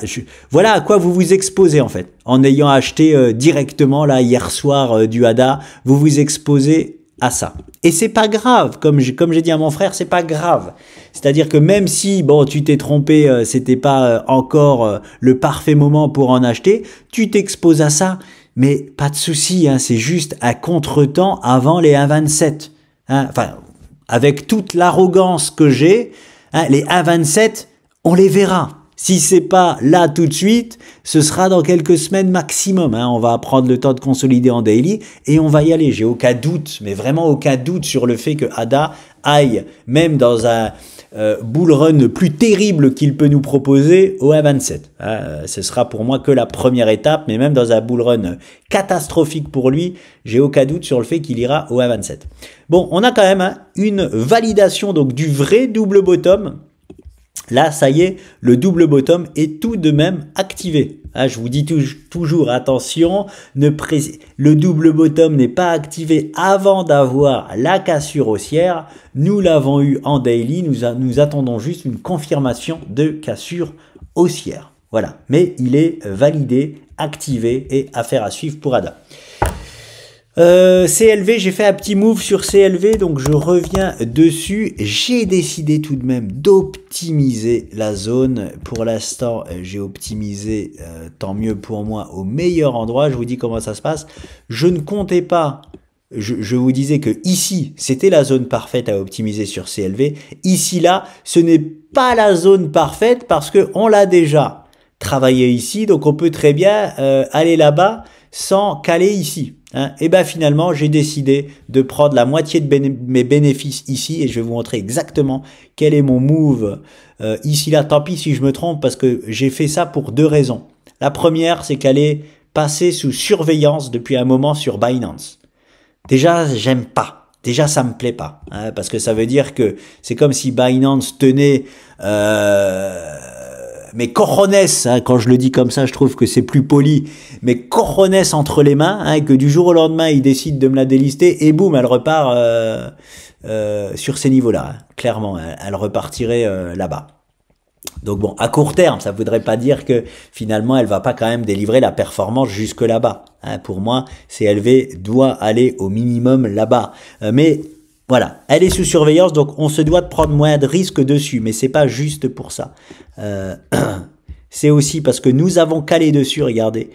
voilà à quoi vous vous exposez en fait. En ayant acheté directement là hier soir du ADA, vous vous exposez à ça. Et c'est pas grave, comme j'ai dit à mon frère, c'est pas grave. C'est-à-dire que même si, bon, tu t'es trompé, c'était pas encore le parfait moment pour en acheter, tu t'exposes à ça, mais pas de souci, hein, c'est juste à contretemps avant les 1,27. Hein, enfin, avec toute l'arrogance que j'ai, hein, les 1,27, on les verra. Si c'est pas là tout de suite, ce sera dans quelques semaines maximum. Hein. On va prendre le temps de consolider en daily et on va y aller. J'ai aucun doute, mais vraiment aucun doute sur le fait que ADA aille, même dans un bull run plus terrible qu'il peut nous proposer, au 1,27. Hein. Ce sera pour moi que la première étape, mais même dans un bull run catastrophique pour lui, j'ai aucun doute sur le fait qu'il ira au 1,27. Bon, on a quand même hein, une validation donc du vrai double bottom. Là, ça y est, le double bottom est tout de même activé. Ah, je vous dis toujours, attention, le double bottom n'est pas activé avant d'avoir la cassure haussière. Nous l'avons eu en daily, nous attendons juste une confirmation de cassure haussière. Voilà, mais il est validé, activé et affaire à suivre pour ADA. CLV, j'ai fait un petit move sur CLV, donc je reviens dessus. J'ai décidé tout de même d'optimiser la zone. Pour l'instant, j'ai optimisé, tant mieux pour moi, au meilleur endroit. Je vous dis comment ça se passe. Je ne comptais pas, je vous disais que ici, c'était la zone parfaite à optimiser sur CLV. Ici, là, ce n'est pas la zone parfaite parce que on l'a déjà travaillé ici, donc on peut très bien aller là-bas sans caler ici. Hein. Et ben finalement, j'ai décidé de prendre la moitié de mes bénéfices ici et je vais vous montrer exactement quel est mon move ici là. Tant pis si je me trompe parce que j'ai fait ça pour deux raisons. La première, c'est qu'elle est passée sous surveillance depuis un moment sur Binance. Déjà, j'aime pas. Déjà, ça me plaît pas, hein, parce que ça veut dire que c'est comme si Binance tenait mes cojones, hein, quand je le dis comme ça, je trouve que c'est plus poli, mes cojones entre les mains, hein, et que du jour au lendemain, il décide de me la délister, et boum, elle repart sur ces niveaux-là. Hein. Clairement, elle repartirait là-bas. Donc bon, à court terme, ça voudrait pas dire que finalement, elle va pas quand même délivrer la performance jusque là-bas. Hein. Pour moi, CLV doit aller au minimum là-bas. Mais voilà, elle est sous surveillance, donc on se doit de prendre moins de risques dessus, mais c'est pas juste pour ça. C'est aussi parce que nous avons calé dessus, regardez,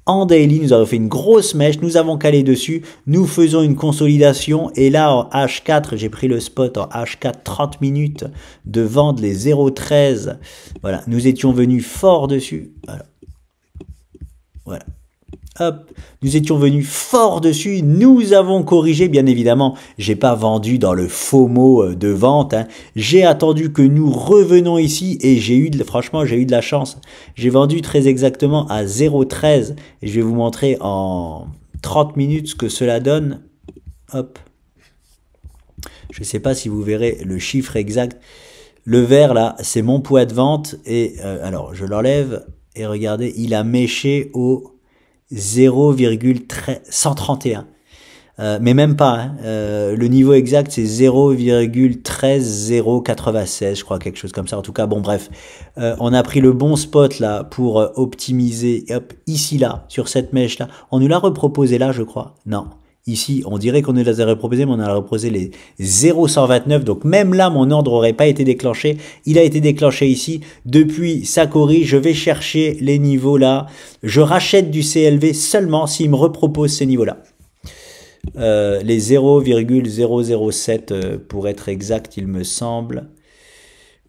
en daily, nous avons fait une grosse mèche, nous avons calé dessus, nous faisons une consolidation, et là en H4, j'ai pris le spot en H4 30 minutes de vendre les 0,13, voilà, nous étions venus fort dessus, voilà. Hop, nous étions venus fort dessus, nous avons corrigé, bien évidemment, j'ai pas vendu dans le FOMO de vente, hein. J'ai attendu que nous revenons ici et franchement, j'ai eu de la chance. J'ai vendu très exactement à 0,13 et je vais vous montrer en 30 minutes ce que cela donne. Hop. Je sais pas si vous verrez le chiffre exact. Le vert là, c'est mon poids de vente et alors je l'enlève et regardez, il a méché au 0,131. Mais même pas. Hein. Le niveau exact, c'est 0,13096, je crois, quelque chose comme ça. En tout cas, bon, bref. On a pris le bon spot là pour optimiser. Hop, ici, là, sur cette mèche-là. On nous l'a reproposé là, je crois. Non. Ici, on dirait qu'on nous l'a reproposé, mais on a reproposé les 0,129. Donc même là, mon ordre n'aurait pas été déclenché. Il a été déclenché ici. Depuis, ça corrige. Je vais chercher les niveaux là. Je rachète du CLV seulement s'il me repropose ces niveaux-là. Les 0,007 pour être exact, il me semble.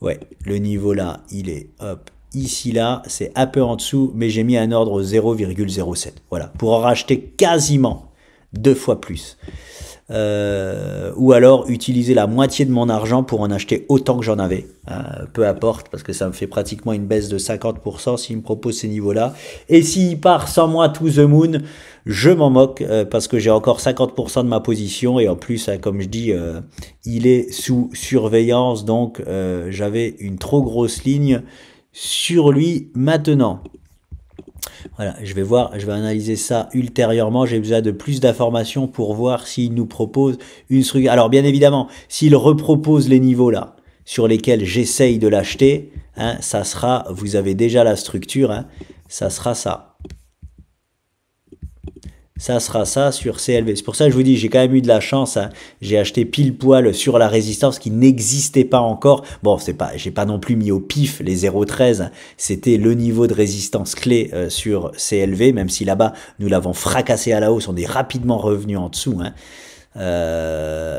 Ouais, le niveau là, il est hop. Ici, là, c'est un peu en dessous, mais j'ai mis un ordre au 0,07. Voilà, pour en racheter quasiment 2 fois plus. Ou alors utiliser la moitié de mon argent pour en acheter autant que j'en avais. Peu importe, parce que ça me fait pratiquement une baisse de 50% s'il me propose ces niveaux-là. Et s'il part sans moi to the moon, je m'en moque, parce que j'ai encore 50% de ma position. Et en plus, comme je dis, il est sous surveillance. Donc, j'avais une trop grosse ligne sur lui maintenant. Voilà, je vais analyser ça ultérieurement. J'ai besoin de plus d'informations pour voir s'il nous propose une structure. Alors, bien évidemment, s'il repropose les niveaux là, sur lesquels j'essaye de l'acheter, hein, ça sera, vous avez déjà la structure, hein, ça sera ça. ça sera ça sur CLV. C'est pour ça que je vous dis, j'ai quand même eu de la chance, hein. J'ai acheté pile poil sur la résistance qui n'existait pas encore. Bon, c'est pas, j'ai pas non plus mis au pif les 0,13, hein. C'était le niveau de résistance clé sur CLV, même si là-bas, nous l'avons fracassé à la hausse, on est rapidement revenu en dessous, hein.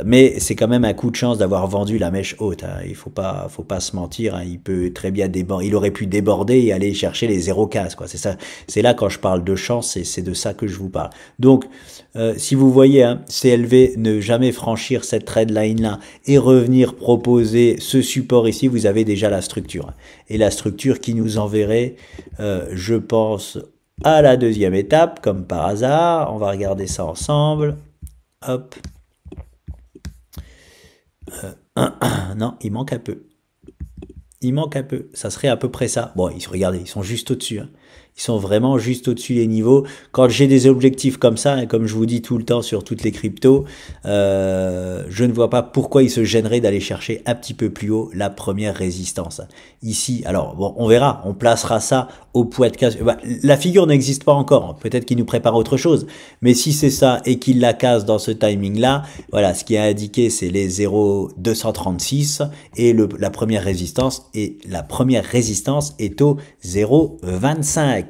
Mais c'est quand même un coup de chance d'avoir vendu la mèche haute, hein. Il faut pas se mentir, hein. Il peut très bien déborder, il aurait pu déborder et aller chercher les 0,15, quoi. C'est ça, c'est là quand je parle de chance, c'est de ça que je vous parle. Donc, si vous voyez, hein, CLV ne jamais franchir cette trendline là et revenir proposer ce support ici, vous avez déjà la structure, hein. Et la structure qui nous enverrait, je pense, à la deuxième étape, comme par hasard. On va regarder ça ensemble. Hop. Non, il manque un peu. Il manque un peu. Ça serait à peu près ça. Bon, regardez, ils sont juste au-dessus, hein. Ils sont vraiment juste au-dessus des niveaux. Quand j'ai des objectifs comme ça, hein, comme je vous dis tout le temps sur toutes les cryptos, je ne vois pas pourquoi ils se gêneraient d'aller chercher un petit peu plus haut la première résistance. Ici, alors bon, on verra, on placera ça au poids de casse. Bah, la figure n'existe pas encore. Peut-être qu'il nous prépare autre chose. Mais si c'est ça et qu'il la casse dans ce timing-là, voilà, ce qui est indiqué, c'est les 0,236 et la première résistance. Et la première résistance est au 0,25.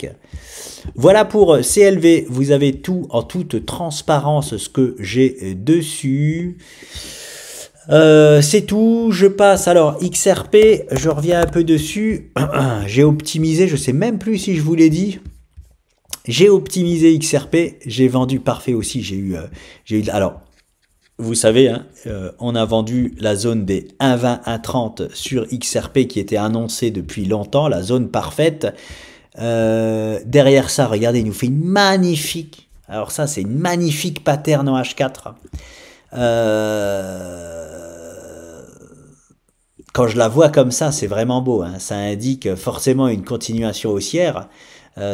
Voilà pour CLV, vous avez tout en toute transparence ce que j'ai dessus. C'est tout, je passe alors XRP, je reviens un peu dessus. J'ai optimisé, je sais même plus si je vous l'ai dit. J'ai optimisé XRP, j'ai vendu parfait aussi, j'ai eu alors vous savez, hein, on a vendu la zone des 1,20, 1,30 sur XRP qui était annoncée depuis longtemps, la zone parfaite. Derrière ça, regardez, il nous fait une magnifique, alors ça c'est une magnifique pattern en H4. Quand je la vois comme ça, c'est vraiment beau, hein. Ça indique forcément une continuation haussière.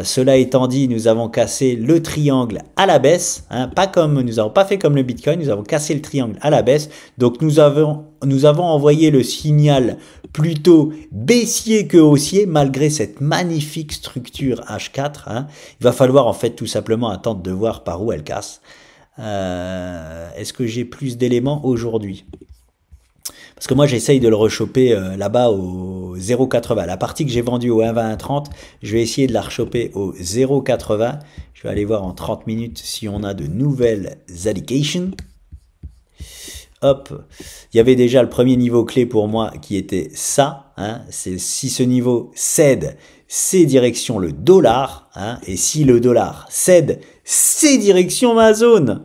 Cela étant dit, nous avons cassé le triangle à la baisse, hein, nous n'avons pas fait comme le Bitcoin, nous avons cassé le triangle à la baisse. Donc nous avons envoyé le signal plutôt baissier que haussier malgré cette magnifique structure H4, hein. Il va falloir en fait tout simplement attendre de voir par où elle casse. Est-ce que j'ai plus d'éléments aujourd'hui? Parce que moi, j'essaye de le rechoper là-bas au 0,80. La partie que j'ai vendue au 1,20-1,30, je vais essayer de la rechoper au 0,80. Je vais aller voir en 30 minutes si on a de nouvelles allocations. Hop, il y avait déjà le premier niveau clé pour moi qui était ça, hein. C'est si ce niveau cède, c'est direction le dollar, hein, et si le dollar cède, c'est direction ma zone.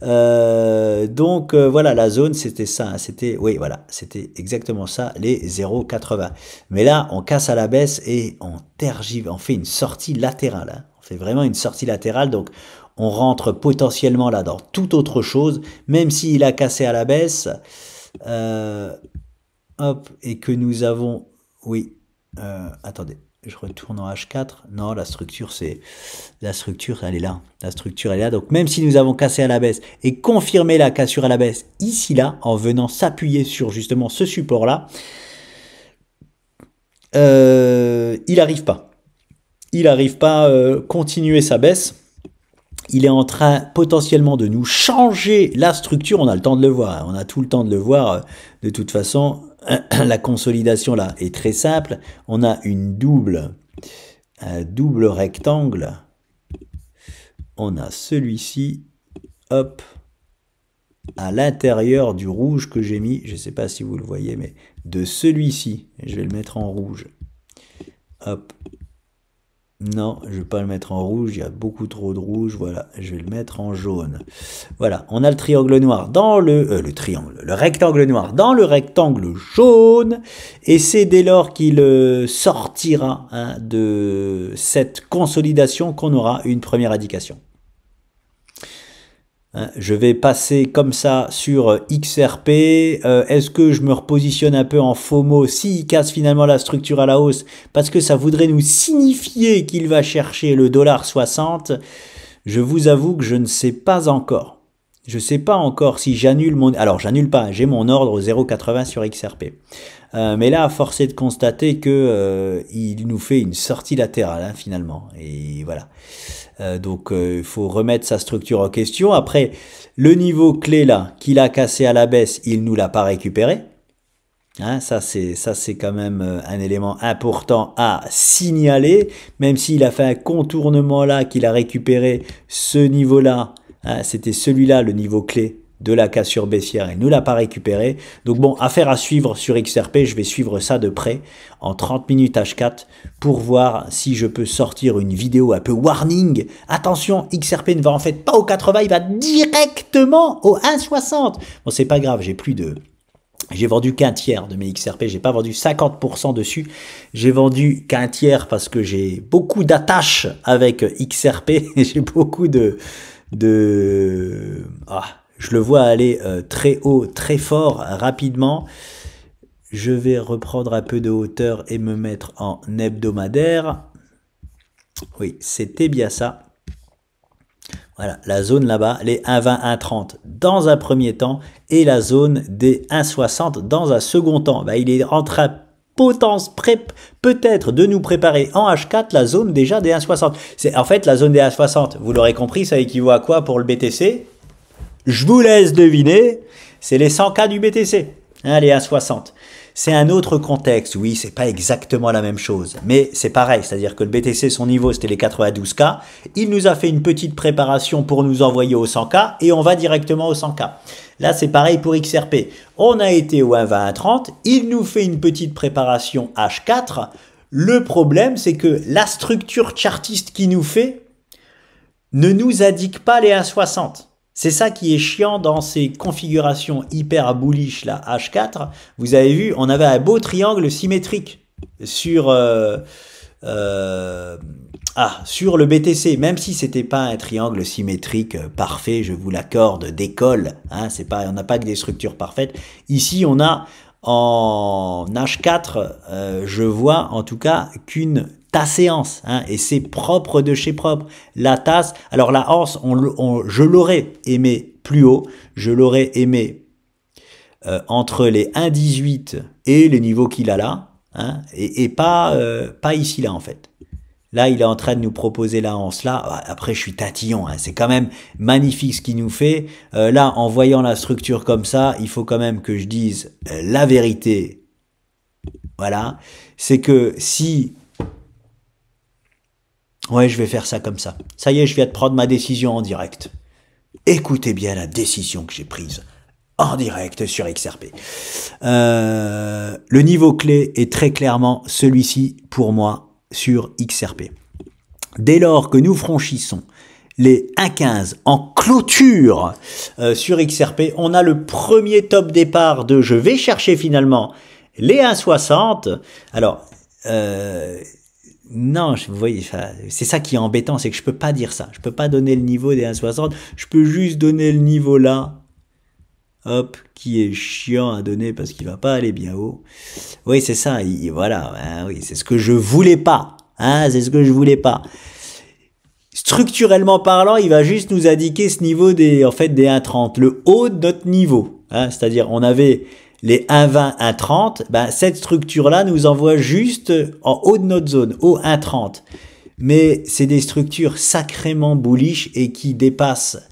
Donc voilà, la zone c'était ça, hein, c'était, oui voilà, c'était exactement ça, les 0,80. Mais là on casse à la baisse et on fait une sortie latérale, hein. On fait vraiment une sortie latérale, donc on rentre potentiellement là dans toute autre chose, même s'il a cassé à la baisse. Hop, et que nous avons, oui, attendez, je retourne en H4. Non, la structure elle est là. La structure elle est là. Donc même si nous avons cassé à la baisse et confirmé la cassure à la baisse ici là, en venant s'appuyer sur justement ce support là, il n'arrive pas. Il n'arrive pas à continuer sa baisse. Il est en train potentiellement de nous changer la structure. On a le temps de le voir. On a tout le temps de le voir. De toute façon, la consolidation là est très simple. On a un double rectangle. On a celui-ci, hop, à l'intérieur du rouge que j'ai mis. Je ne sais pas si vous le voyez, mais de celui-ci. Je vais le mettre en rouge. Hop. Non, je ne vais pas le mettre en rouge, il y a beaucoup trop de rouge, voilà, je vais le mettre en jaune. Voilà, on a le triangle noir dans le rectangle noir dans le rectangle jaune, et c'est dès lors qu'il sortira, hein, de cette consolidation qu'on aura une première indication. Je vais passer comme ça sur XRP. Est-ce que je me repositionne un peu en FOMO s'il casse finalement la structure à la hausse? Parce que ça voudrait nous signifier qu'il va chercher le $60. Je vous avoue que je ne sais pas encore. Je ne sais pas encore si j'annule mon... Alors, j'annule pas, j'ai mon ordre au 0,80 sur XRP. Mais là, force est de constater que il nous fait une sortie latérale, hein, finalement. Et voilà. Donc il faut remettre sa structure en question. Après, le niveau clé là, qu'il a cassé à la baisse, il nous l'a pas récupéré. Hein, ça c'est quand même un élément important à signaler, même s'il a fait un contournement là, qu'il a récupéré ce niveau-là, hein, c'était celui-là le niveau clé de la cassure baissière, il ne l'a pas récupéré. Donc bon, affaire à suivre sur XRP, je vais suivre ça de près en 30 minutes H4 pour voir si je peux sortir une vidéo un peu warning. Attention, XRP ne va en fait pas au 80, il va directement au 1,60. Bon, c'est pas grave, j'ai vendu qu'un tiers de mes XRP, j'ai pas vendu 50% dessus. J'ai vendu qu'un tiers parce que j'ai beaucoup d'attaches avec XRP. J'ai beaucoup je le vois aller très haut, très fort, rapidement. Je vais reprendre un peu de hauteur et me mettre en hebdomadaire. Oui, c'était bien ça. Voilà, la zone là-bas, les 1,20, 1,30 dans un premier temps et la zone des 1,60 dans un second temps. Bah, il est en train peut-être de nous préparer en H4 la zone déjà des 1,60. En fait, la zone des 1,60, vous l'aurez compris, ça équivaut à quoi pour le BTC? Je vous laisse deviner, c'est les 100K du BTC, hein, les 1,60. C'est un autre contexte, oui, c'est pas exactement la même chose, mais c'est pareil, c'est-à-dire que le BTC, son niveau, c'était les 92K, il nous a fait une petite préparation pour nous envoyer au 100K, et on va directement au 100K. Là, c'est pareil pour XRP. On a été au 1,20, 1,30, il nous fait une petite préparation H4. Le problème, c'est que la structure chartiste qu'il nous fait ne nous indique pas les 1,60. C'est ça qui est chiant dans ces configurations hyper bullish, là, H4. Vous avez vu, on avait un beau triangle symétrique sur le BTC, même si c'était pas un triangle symétrique parfait, je vous l'accorde, d'école, hein, c'est pas, on n'a pas que des structures parfaites. Ici, on a en H4, je vois en tout cas qu'une tasséance, hein, et c'est propre de chez propre. La tasse, alors la anse, je l'aurais aimé plus haut, je l'aurais aimé entre les 1,18 et les niveaux qu'il a là, hein, et pas ici là en fait. Là, il est en train de nous proposer la anse là. Après, je suis tatillon, hein. C'est quand même magnifique ce qu'il nous fait. Là, en voyant la structure comme ça, il faut quand même que je dise la vérité. Voilà. C'est que si... Ouais, je vais faire ça comme ça. Ça y est, je viens de prendre ma décision en direct. Écoutez bien la décision que j'ai prise en direct sur XRP. Le niveau clé est très clairement celui-ci pour moi sur XRP. Dès lors que nous franchissons les 1,15 en clôture sur XRP, on a le premier top départ de je vais chercher finalement les 1,60. Alors, non, vous voyez, c'est ça qui est embêtant, c'est que je peux pas dire ça. Je peux pas donner le niveau des 1,60, je peux juste donner le niveau là. Hop, qui est chiant à donner parce qu'il va pas aller bien haut. Oui, c'est ça, voilà, hein, oui, c'est ce que je voulais pas. Hein, c'est ce que je voulais pas. Structurellement parlant, il va juste nous indiquer ce niveau des 1,30, le haut de notre niveau. Hein, c'est-à-dire, on avait les 1,20, 1,30, ben, cette structure-là nous envoie juste en haut de notre zone, au 1,30. Mais c'est des structures sacrément bullish et qui dépassent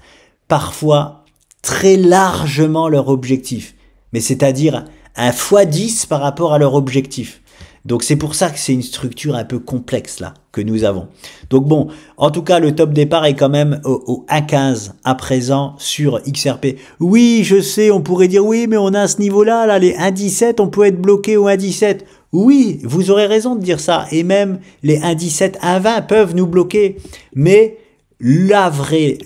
parfois très largement leur objectif. Mais c'est-à-dire un x10 par rapport à leur objectif. Donc c'est pour ça que c'est une structure un peu complexe là que nous avons. Donc bon, en tout cas le top départ est quand même au 1,15 à présent sur XRP. Oui, je sais, on pourrait dire oui, mais on a ce niveau-là, là, les 1,17, on peut être bloqué au 1,17. Oui, vous aurez raison de dire ça. Et même les 1,17, 1,20 peuvent nous bloquer. Mais la vraie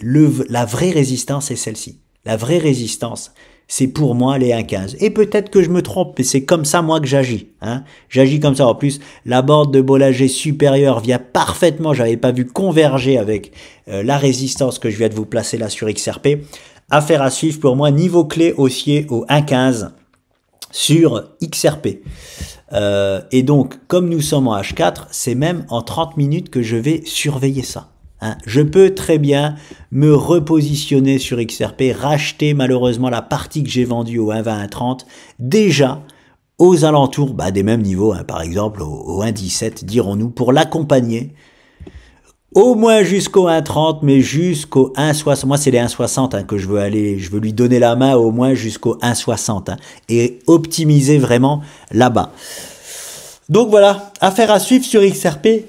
résistance est celle-ci. La vraie résistance, c'est pour moi les 1,15. Et peut-être que je me trompe, mais c'est comme ça moi que j'agis. Hein. J'agis comme ça. En plus, la bande de Bollinger supérieure vient parfaitement, j'avais pas vu converger avec la résistance que je viens de vous placer là sur XRP. Affaire à suivre pour moi, niveau clé haussier au 1,15 sur XRP. Et donc, comme nous sommes en H4, c'est même en 30 minutes que je vais surveiller ça. Hein, je peux très bien me repositionner sur XRP, racheter malheureusement la partie que j'ai vendue au 1,20, 1,30, déjà aux alentours des mêmes niveaux, hein, par exemple au 1,17, dirons-nous, pour l'accompagner au moins jusqu'au 1,30, mais jusqu'au 1,60. Moi, c'est les 1,60 hein, que je veux aller. Je veux lui donner la main au moins jusqu'au 1,60 hein, et optimiser vraiment là-bas. Donc voilà, affaire à suivre sur XRP.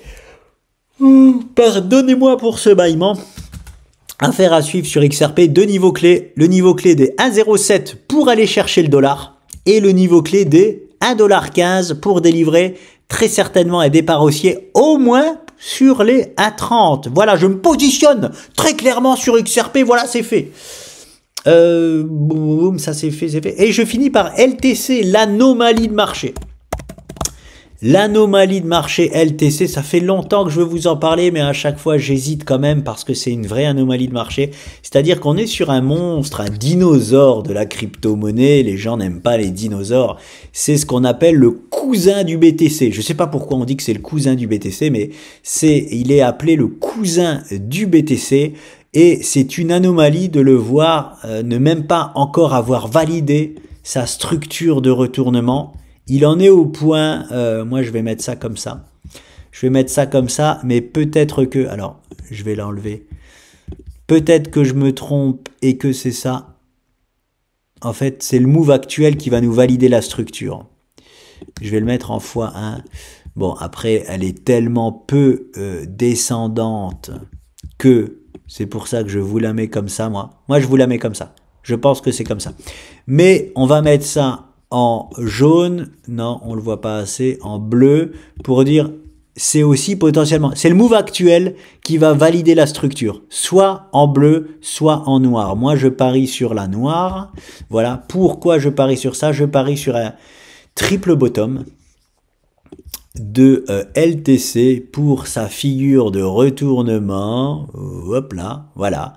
Pardonnez-moi pour ce bâillement. Affaire à suivre sur XRP, deux niveaux clés. Le niveau clé des 1,07 pour aller chercher le dollar et le niveau clé des 1,15 $ pour délivrer très certainement un départ haussier au moins sur les 1,30. Voilà, je me positionne très clairement sur XRP. Voilà, c'est fait. Boum, ça c'est fait, c'est fait. Et je finis par LTC, l'anomalie de marché. L'anomalie de marché LTC, ça fait longtemps que je veux vous en parler, mais à chaque fois j'hésite quand même parce que c'est une vraie anomalie de marché. C'est-à-dire qu'on est sur un monstre, un dinosaure de la crypto-monnaie. Les gens n'aiment pas les dinosaures. C'est ce qu'on appelle le cousin du BTC. Je sais pas pourquoi on dit que c'est le cousin du BTC, mais il est appelé le cousin du BTC. Et c'est une anomalie de le voir ne même pas encore avoir validé sa structure de retournement. Il en est au point, moi je vais mettre ça comme ça. Je vais mettre ça comme ça, mais peut-être que, alors je vais l'enlever. Peut-être que je me trompe et que c'est ça. En fait, c'est le move actuel qui va nous valider la structure. Je vais le mettre en x1. Bon, après, elle est tellement peu descendante que c'est pour ça que je vous la mets comme ça, moi. Moi, je vous la mets comme ça. Je pense que c'est comme ça. Mais on va mettre ça en jaune, non, on le voit pas assez, en bleu, pour dire c'est aussi potentiellement, c'est le move actuel qui va valider la structure, soit en bleu, soit en noir. Moi, je parie sur la noire. Voilà. Pourquoi je parie sur ça? Je parie sur un triple bottom de LTC pour sa figure de retournement. Hop là, voilà.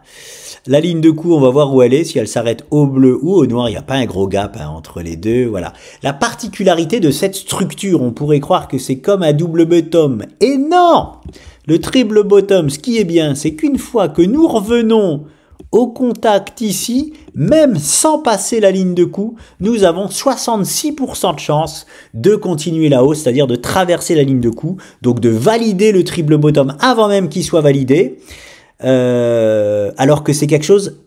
La ligne de coup, on va voir où elle est, si elle s'arrête au bleu ou au noir. Il n'y a pas un gros gap hein, entre les deux. Voilà. La particularité de cette structure, on pourrait croire que c'est comme un double bottom. Et non! Le triple bottom, ce qui est bien, c'est qu'une fois que nous revenons au contact ici, même sans passer la ligne de coup, nous avons 66% de chance de continuer la hausse, c'est-à-dire de traverser la ligne de coup, donc de valider le triple bottom avant même qu'il soit validé. Alors que c'est quelque chose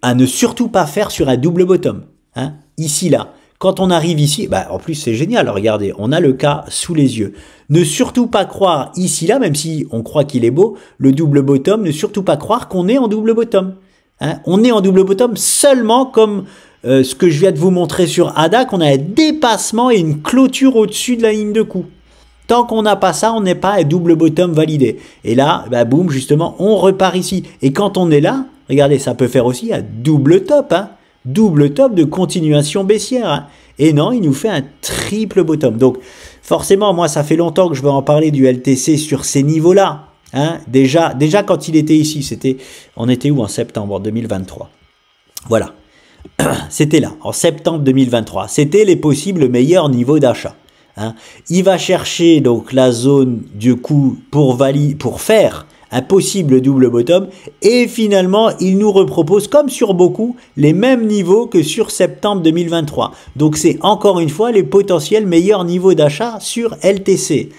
à ne surtout pas faire sur un double bottom. Hein, ici, là. Quand on arrive ici, bah, en plus c'est génial, regardez, on a le cas sous les yeux. Ne surtout pas croire ici, là, même si on croit qu'il est beau, le double bottom, ne surtout pas croire qu'on est en double bottom. Hein, on est en double bottom seulement comme ce que je viens de vous montrer sur ADA, qu'on a un dépassement et une clôture au-dessus de la ligne de coup. Tant qu'on n'a pas ça, on n'est pas à double bottom validé. Et là, bah, boum, justement, on repart ici. Et quand on est là, regardez, ça peut faire aussi un double top, hein. Double top de continuation baissière. Hein. Et non, il nous fait un triple bottom. Donc, forcément, moi, ça fait longtemps que je veux en parler du LTC sur ces niveaux-là. Hein. Déjà, quand il était ici, on était où en septembre 2023? Voilà. C'était là, en septembre 2023. C'était les possibles meilleurs niveaux d'achat. Hein. Il va chercher donc la zone du coup pour faire un possible double bottom et finalement il nous repropose comme sur beaucoup les mêmes niveaux que sur septembre 2023. Donc c'est encore une fois les potentiels meilleurs niveaux d'achat sur LTC.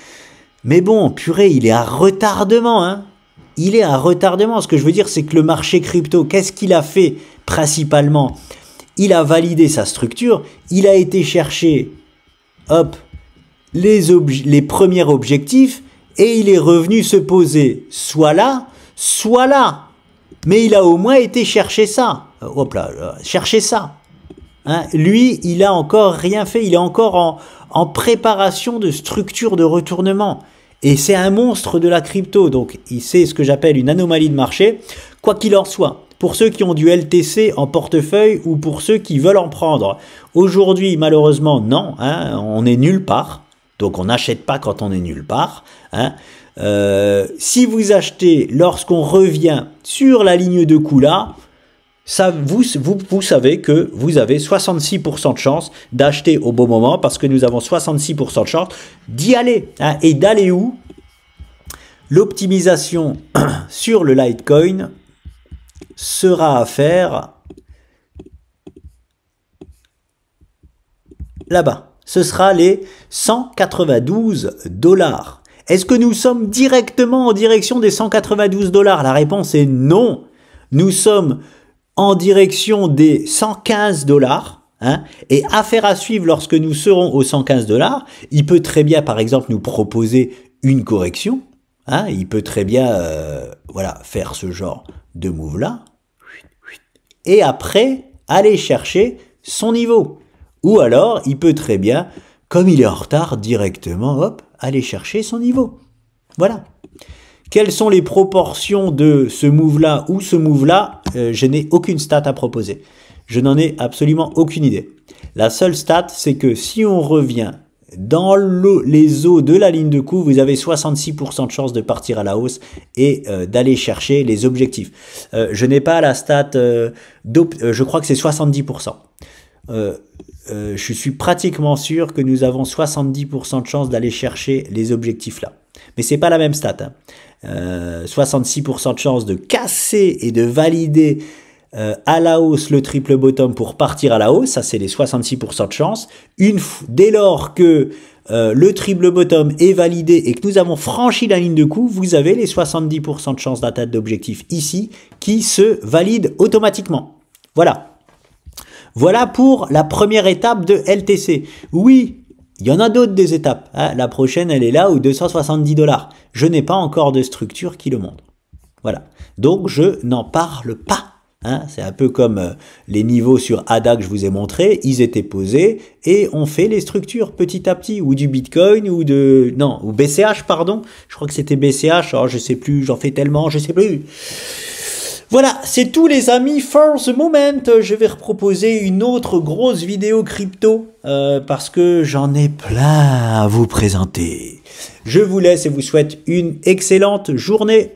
Mais bon, purée, il est à retardement. Hein. Il est à retardement. Ce que je veux dire, c'est que le marché crypto, qu'est-ce qu'il a fait principalement? Il a validé sa structure, il a été chercher, hop, les premiers objectifs et il est revenu se poser soit là, soit là. Mais il a au moins été chercher ça. Hop là, chercher ça. Hein, lui, il a encore rien fait. Il est encore en préparation de structure de retournement. Et c'est un monstre de la crypto. Donc, c'est ce que j'appelle une anomalie de marché. Quoi qu'il en soit, pour ceux qui ont du LTC en portefeuille ou pour ceux qui veulent en prendre. Aujourd'hui, malheureusement, non. Hein, on est nulle part. Donc, on n'achète pas quand on est nulle part. Hein. Si vous achetez lorsqu'on revient sur la ligne de coup là, ça, vous savez que vous avez 66% de chance d'acheter au bon moment parce que nous avons 66% de chance d'y aller. Hein. Et d'aller où? L'optimisation sur le Litecoin sera à faire là-bas. Ce sera les 192 $. Est-ce que nous sommes directement en direction des 192 $? La réponse est non. Nous sommes en direction des 115 $. Hein, et affaire à suivre lorsque nous serons aux 115 $. Il peut très bien, par exemple, nous proposer une correction. Hein, il peut très bien voilà, faire ce genre de move-là. Et après, aller chercher son niveau. Ou alors, il peut très bien, comme il est en retard, directement, hop, aller chercher son niveau. Voilà. Quelles sont les proportions de ce move-là ou ce move-là? Je n'ai aucune stat à proposer. Je n'en ai absolument aucune idée. La seule stat, c'est que si on revient dans les eaux de la ligne de coup, vous avez 66% de chance de partir à la hausse et d'aller chercher les objectifs. Je n'ai pas la stat, je crois que c'est 70%. Je suis pratiquement sûr que nous avons 70% de chance d'aller chercher les objectifs là. Mais c'est pas la même stat. Hein. 66% de chance de casser et de valider à la hausse le triple bottom pour partir à la hausse, ça c'est les 66% de chance. Dès lors que le triple bottom est validé et que nous avons franchi la ligne de coup, vous avez les 70% de chance d'atteinte d'objectif ici qui se valident automatiquement. Voilà. Voilà pour la première étape de LTC. Oui, il y en a d'autres des étapes. Hein. La prochaine, elle est là, aux 270 $. Je n'ai pas encore de structure qui le montre. Voilà. Donc, je n'en parle pas. Hein, c'est un peu comme les niveaux sur ADA que je vous ai montré, ils étaient posés et on fait les structures petit à petit, ou du Bitcoin ou ou BCH pardon, je crois que c'était BCH, alors je sais plus, j'en fais tellement, je sais plus. Voilà, c'est tout les amis, for the moment, je vais reproposer une autre grosse vidéo crypto parce que j'en ai plein à vous présenter. Je vous laisse et vous souhaite une excellente journée.